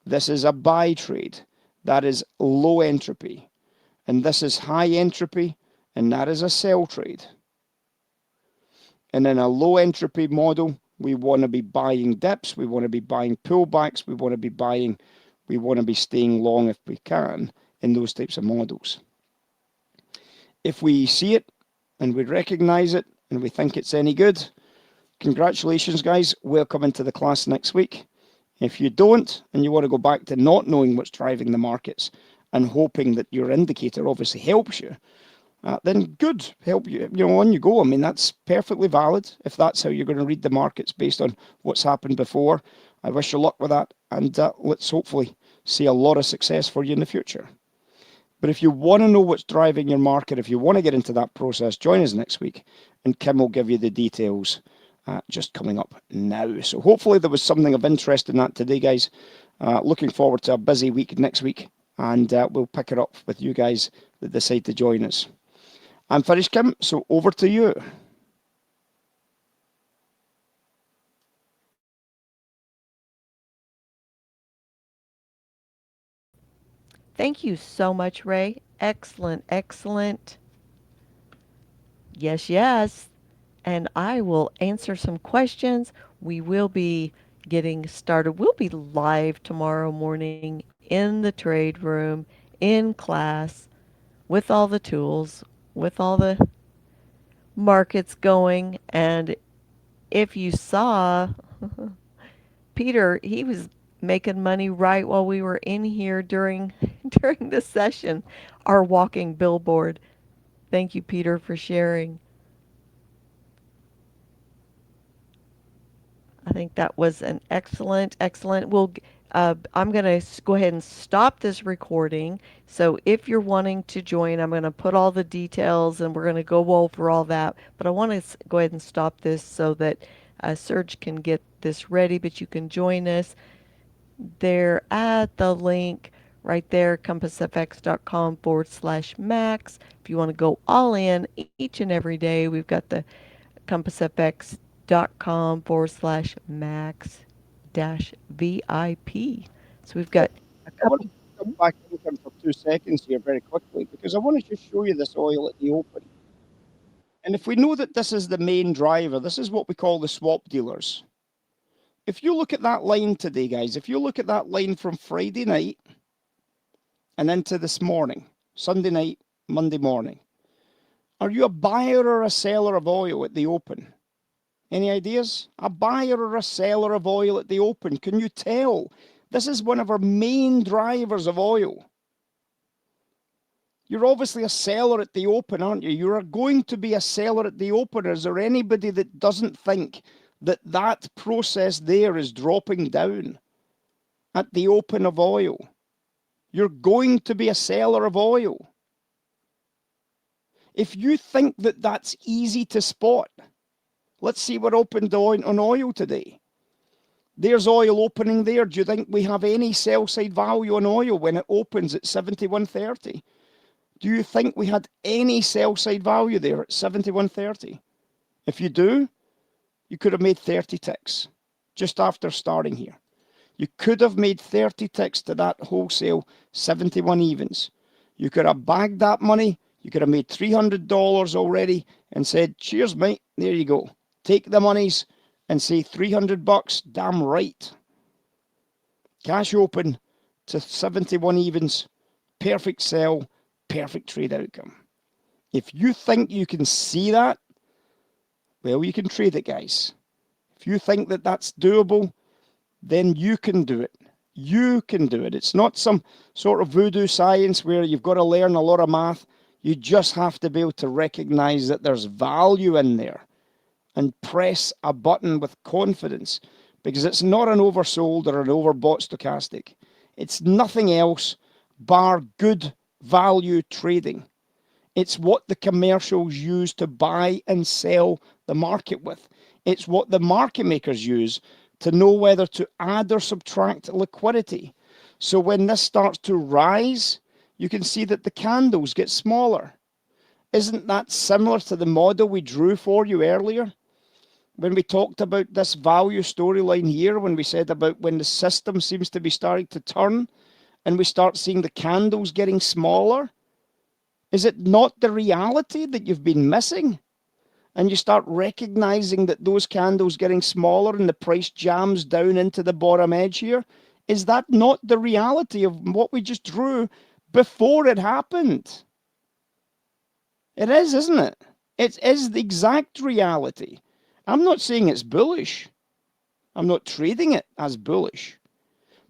[SPEAKER 1] This is a buy trade. That is low entropy. And this is high entropy, and that is a sell trade. And in a low entropy model, we want to be buying dips, we want to be buying pullbacks, we want to be staying long if we can in those types of models. If we see it and we recognize it and we think it's any good, congratulations guys, welcome into the class next week. If you don't and you want to go back to not knowing what's driving the markets and hoping that your indicator obviously helps you, then good, help you, on you go. I mean, that's perfectly valid if that's how you're going to read the markets based on what's happened before. I wish you luck with that, and let's hopefully see a lot of success for you in the future. But if you want to know what's driving your market, if you want to get into that process, join us next week, and Kim will give you the details just coming up now. So hopefully there was something of interest in that today, guys. Looking forward to a busy week next week, and we'll pick it up with you guys that decide to join us. I'm finished, Kim, so over to you.
[SPEAKER 2] Thank you so much, Ray. Excellent, excellent. Yes, yes. And I will answer some questions. We will be getting started. We'll be live tomorrow morning in the trade room, in class, with all the tools, with all the markets going. And if you saw Peter, he was making money right while we were in here during during the session, our walking billboard. Thank you, Peter, for sharing. I think that was an excellent, excellent. I'm going to go ahead and stop this recording. So if you're wanting to join, I'm going to put all the details and we're going to go over all that. But I want to go ahead and stop this so that Serge can get this ready. But you can join us there at the link right there, compassfx.com/max. If you want to go all in each and every day, we've got the compassfx.com/max dash VIP. So we've got a
[SPEAKER 1] I want
[SPEAKER 2] couple.
[SPEAKER 1] to jump back in, Kim, for 2 seconds here very quickly, because I want to just show you this oil at the open. And if we know that this is the main driver, this is what we call the swap dealers. If you look at that line today, guys, if you look at that line from Friday night and into this morning, Sunday night, Monday morning, are you a buyer or a seller of oil at the open? Any ideas? A buyer or a seller of oil at the open? Can you tell? This is one of our main drivers of oil. You're obviously a seller at the open, aren't you? You're going to be a seller at the open. Is there anybody that doesn't think that that process there is dropping down at the open of oil? You're going to be a seller of oil. If you think that that's easy to spot, let's see what opened on oil today. There's oil opening there. Do you think we have any sell side value on oil when it opens at 71.30? Do you think we had any sell side value there at 71.30? If you do, you could have made 30 ticks just after starting here. You could have made 30 ticks to that wholesale 71 evens. You could have bagged that money. You could have made $300 already and said, cheers, mate. There you go. Take the monies and say $300. Damn right. Cash open to 71 evens. Perfect sell. Perfect trade outcome. If you think you can see that, well, you can trade it, guys. If you think that that's doable, then you can do it. You can do it. It's not some sort of voodoo science where you've got to learn a lot of math. You just have to be able to recognize that there's value in there and press a button with confidence, because it's not an oversold or an overbought stochastic. It's nothing else bar good value trading. It's what the commercials use to buy and sell the market with. It's what the market makers use to know whether to add or subtract liquidity. So when this starts to rise, you can see that the candles get smaller. Isn't that similar to the model we drew for you earlier? When we talked about this value storyline here, when we said about when the system seems to be starting to turn and we start seeing the candles getting smaller, is it not the reality that you've been missing? And you start recognizing that those candles getting smaller and the price jams down into the bottom edge here, is that not the reality of what we just drew before it happened? It is, isn't it? It is the exact reality. I'm not saying it's bullish. I'm not trading it as bullish.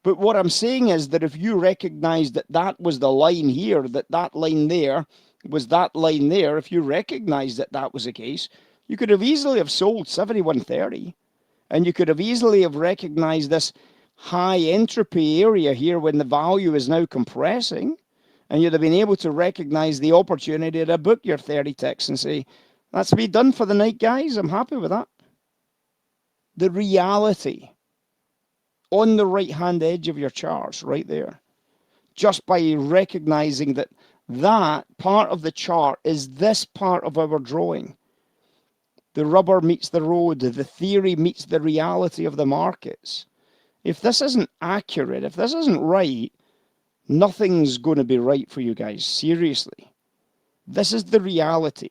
[SPEAKER 1] But what I'm saying is that if you recognize that that was the line here, that that line there was that line there, if you recognize that that was the case, you could have easily have sold 71.30, and you could have easily have recognized this high entropy area here when the value is now compressing, and you'd have been able to recognize the opportunity to book your 30 ticks and say, that's me done for the night, guys. I'm happy with that. The reality on the right-hand edge of your charts right there, just by recognizing that that part of the chart is this part of our drawing. The rubber meets the road, the theory meets the reality of the markets. If this isn't accurate, if this isn't right, nothing's going to be right for you guys. Seriously. This is the reality.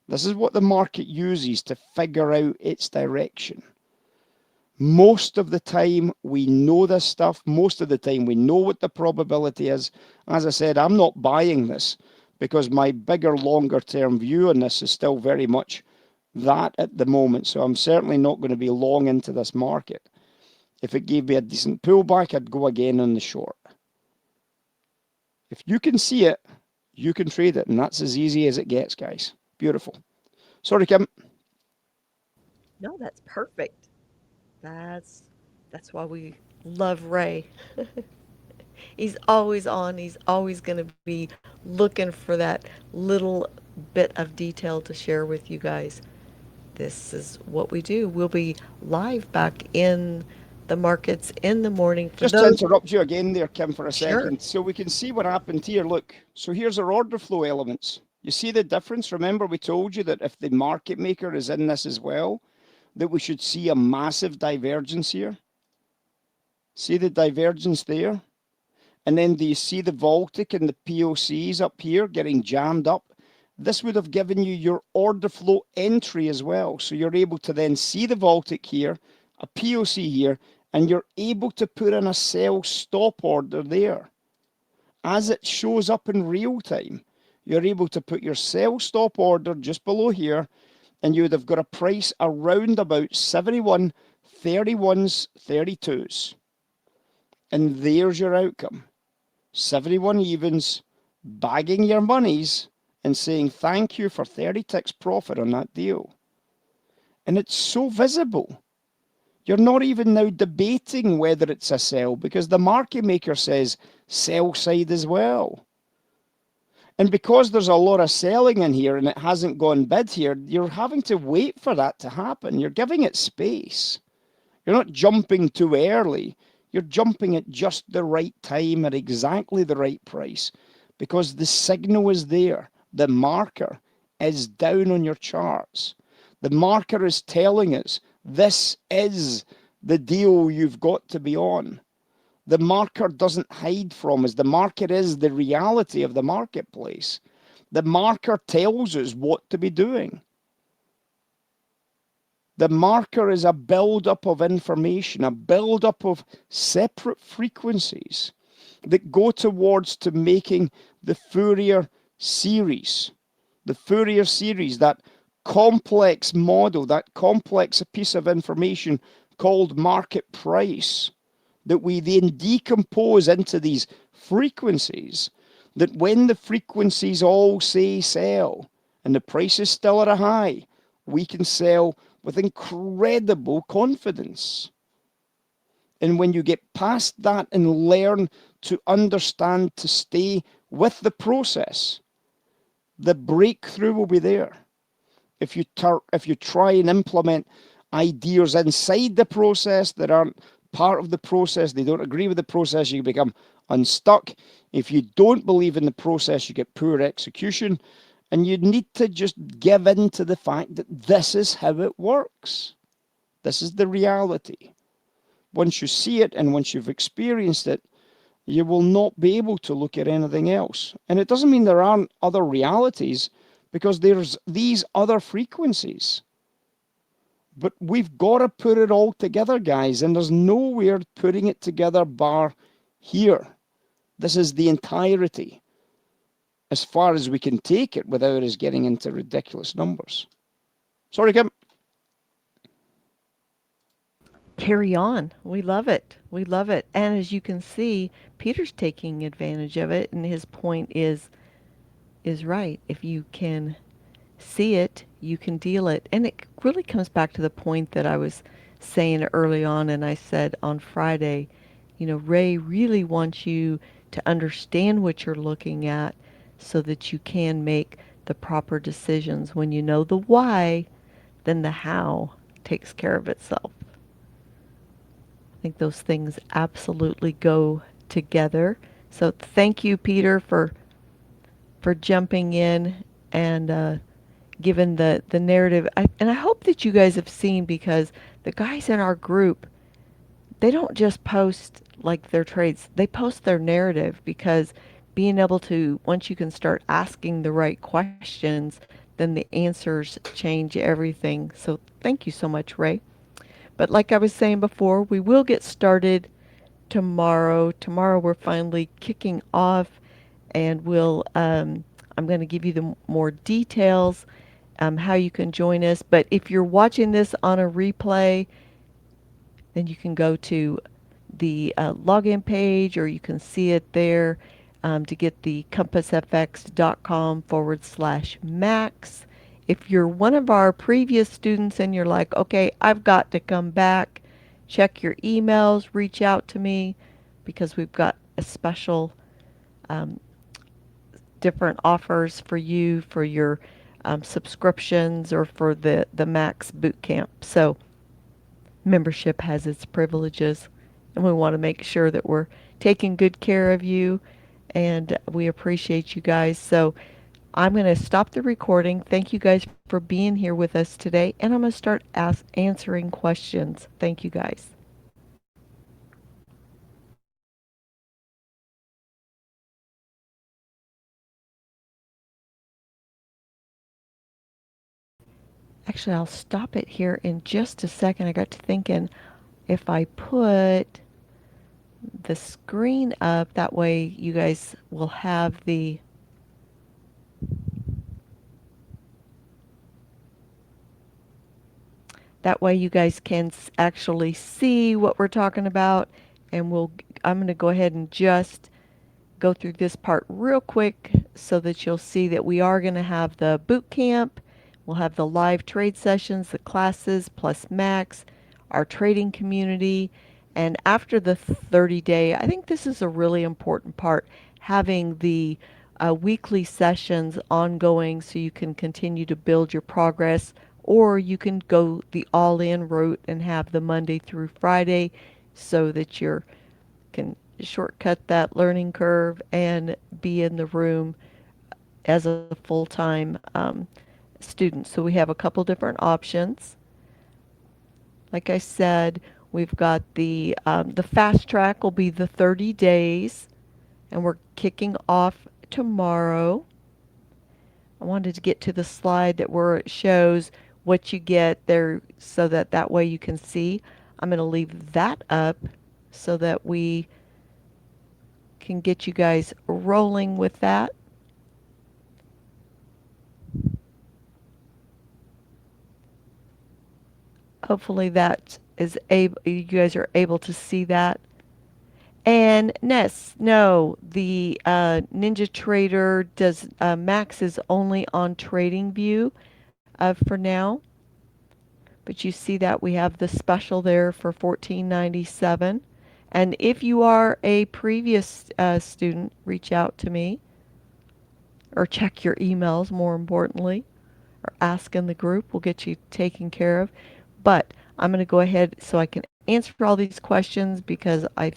[SPEAKER 1] This is what the market uses to figure out its direction. Most of the time, we know this stuff. Most of the time, we know what the probability is. As I said, I'm not buying this because my bigger, longer term view on this is still very much that at the moment. So I'm certainly not going to be long into this market. If it gave me a decent pullback, I'd go again on the short. If you can see it, you can trade it, and that's as easy as it gets, guys. Beautiful. Sorry, Kim.
[SPEAKER 2] No, that's perfect. That's that's why we love Ray. He's always on. He's always going to be looking for that little bit of detail to share with you guys. This is what we do. We'll be live back in the markets in the morning for
[SPEAKER 1] Just to
[SPEAKER 2] those.
[SPEAKER 1] interrupt you again there, Kim, for a
[SPEAKER 2] Sure.
[SPEAKER 1] second, so we can see what happened here. Look, so here's our order flow elements. You see the difference? Remember, we told you that if the market maker is in this as well, that we should see a massive divergence here. See the divergence there? And then do you see the Baltic and the POCs up here getting jammed up? This would have given you your order flow entry as well. So you're able to then see the Baltic here, a POC here, and you're able to put in a sell stop order there. As it shows up in real time, you're able to put your sell stop order just below here, and you would have got a price around about 71, 31s, 32s. And there's your outcome. 71 evens, bagging your monies and saying thank you for 30 ticks profit on that deal. And it's so visible. You're not even now debating whether it's a sell because the market maker says sell side as well. And because there's a lot of selling in here and it hasn't gone bid here, you're having to wait for that to happen. You're giving it space. You're not jumping too early. You're jumping at just the right time at exactly the right price because the signal is there. The marker is down on your charts. The marker is telling us this is the deal you've got to be on. The marker doesn't hide from us. The market is the reality of the marketplace. The marker tells us what to be doing. The marker is a build-up of information, a build-up of separate frequencies that go towards to making the Fourier series. The Fourier series, that complex model, that complex piece of information called market price, that we then decompose into these frequencies, that when the frequencies all say sell and the price is still at a high, we can sell with incredible confidence. And when you get past that and learn to understand to stay with the process, the breakthrough will be there. If you try and implement ideas inside the process that aren't part of the process, they don't agree with the process, you become unstuck. If you don't believe in the process, you get poor execution. And you need to just give in to the fact that this is how it works. This is the reality. Once you see it and once you've experienced it, you will not be able to look at anything else. And it doesn't mean there aren't other realities, because there's these other frequencies. But we've got to put it all together, guys, and there's nowhere putting it together bar here. This is the entirety, as far as we can take it without us getting into ridiculous numbers. Sorry, Kim.
[SPEAKER 2] carry on. We love it. We love it. And as you can see, Peter's taking advantage of it, and his point is right. If you can see it, you can deal it. And it really comes back to the point that I was saying early on, and I said on Friday, Ray really wants you to understand what you're looking at so that you can make the proper decisions. When you know the why, then the how takes care of itself. I think those things absolutely go together. So thank you, Peter, for jumping in and given the narrative. And I hope that you guys have seen, because the guys in our group, they don't just post like their trades, they post their narrative, because being able to, once you can start asking the right questions, then the answers change everything. So thank you so much, Ray. But like I was saying before, we will get started tomorrow. Tomorrow we're finally kicking off, and I'm going to give you the more details, how you can join us. But if you're watching this on a replay, then you can go to the login page, or you can see it there, to get the compassfx.com/max. If you're one of our previous students and you're like, okay, I've got to come back, check your emails, reach out to me, because we've got a special um, different offers for you for your subscriptions, or for the Max Boot Camp. So membership has its privileges, and we want to make sure that we're taking good care of you, and we appreciate you guys. So I'm going to stop the recording. Thank you guys for being here with us today, and I'm going to start answering questions. Thank you guys. Actually, I'll stop it here in just a second. I got to thinking, if I put the screen up, that way you guys will have that way you guys can actually see what we're talking about. And I'm going to go ahead and just go through this part real quick, so that you'll see that we are going to have the boot camp. We'll have the live trade sessions, the classes, plus Max, our trading community. And after the 30-day, I think this is a really important part, having the weekly sessions ongoing, so you can continue to build your progress, or you can go the all-in route and have the Monday through Friday, so that you can shortcut that learning curve and be in the room as a full-time student. So we have a couple different options. Like I said, we've got the fast track will be the 30 days, and we're kicking off tomorrow. I wanted to get to the slide where it shows what you get there, so that way you can see. I'm going to leave that up so that we can get you guys rolling with that. Hopefully that is able, you guys are able to see that. And Ness, no, the Ninja Trader does Max is only on Trading View for now. But you see that we have the special there for $14.97. And if you are a previous student, reach out to me, or check your emails, more importantly, or ask in the group. We'll get you taken care of. But I'm going to go ahead so I can answer all these questions, because I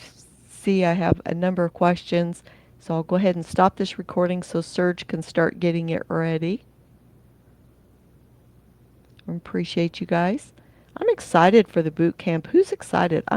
[SPEAKER 2] see I have a number of questions. So I'll go ahead and stop this recording so Serge can start getting it ready. I appreciate you guys. I'm excited for the boot camp. Who's excited? I'm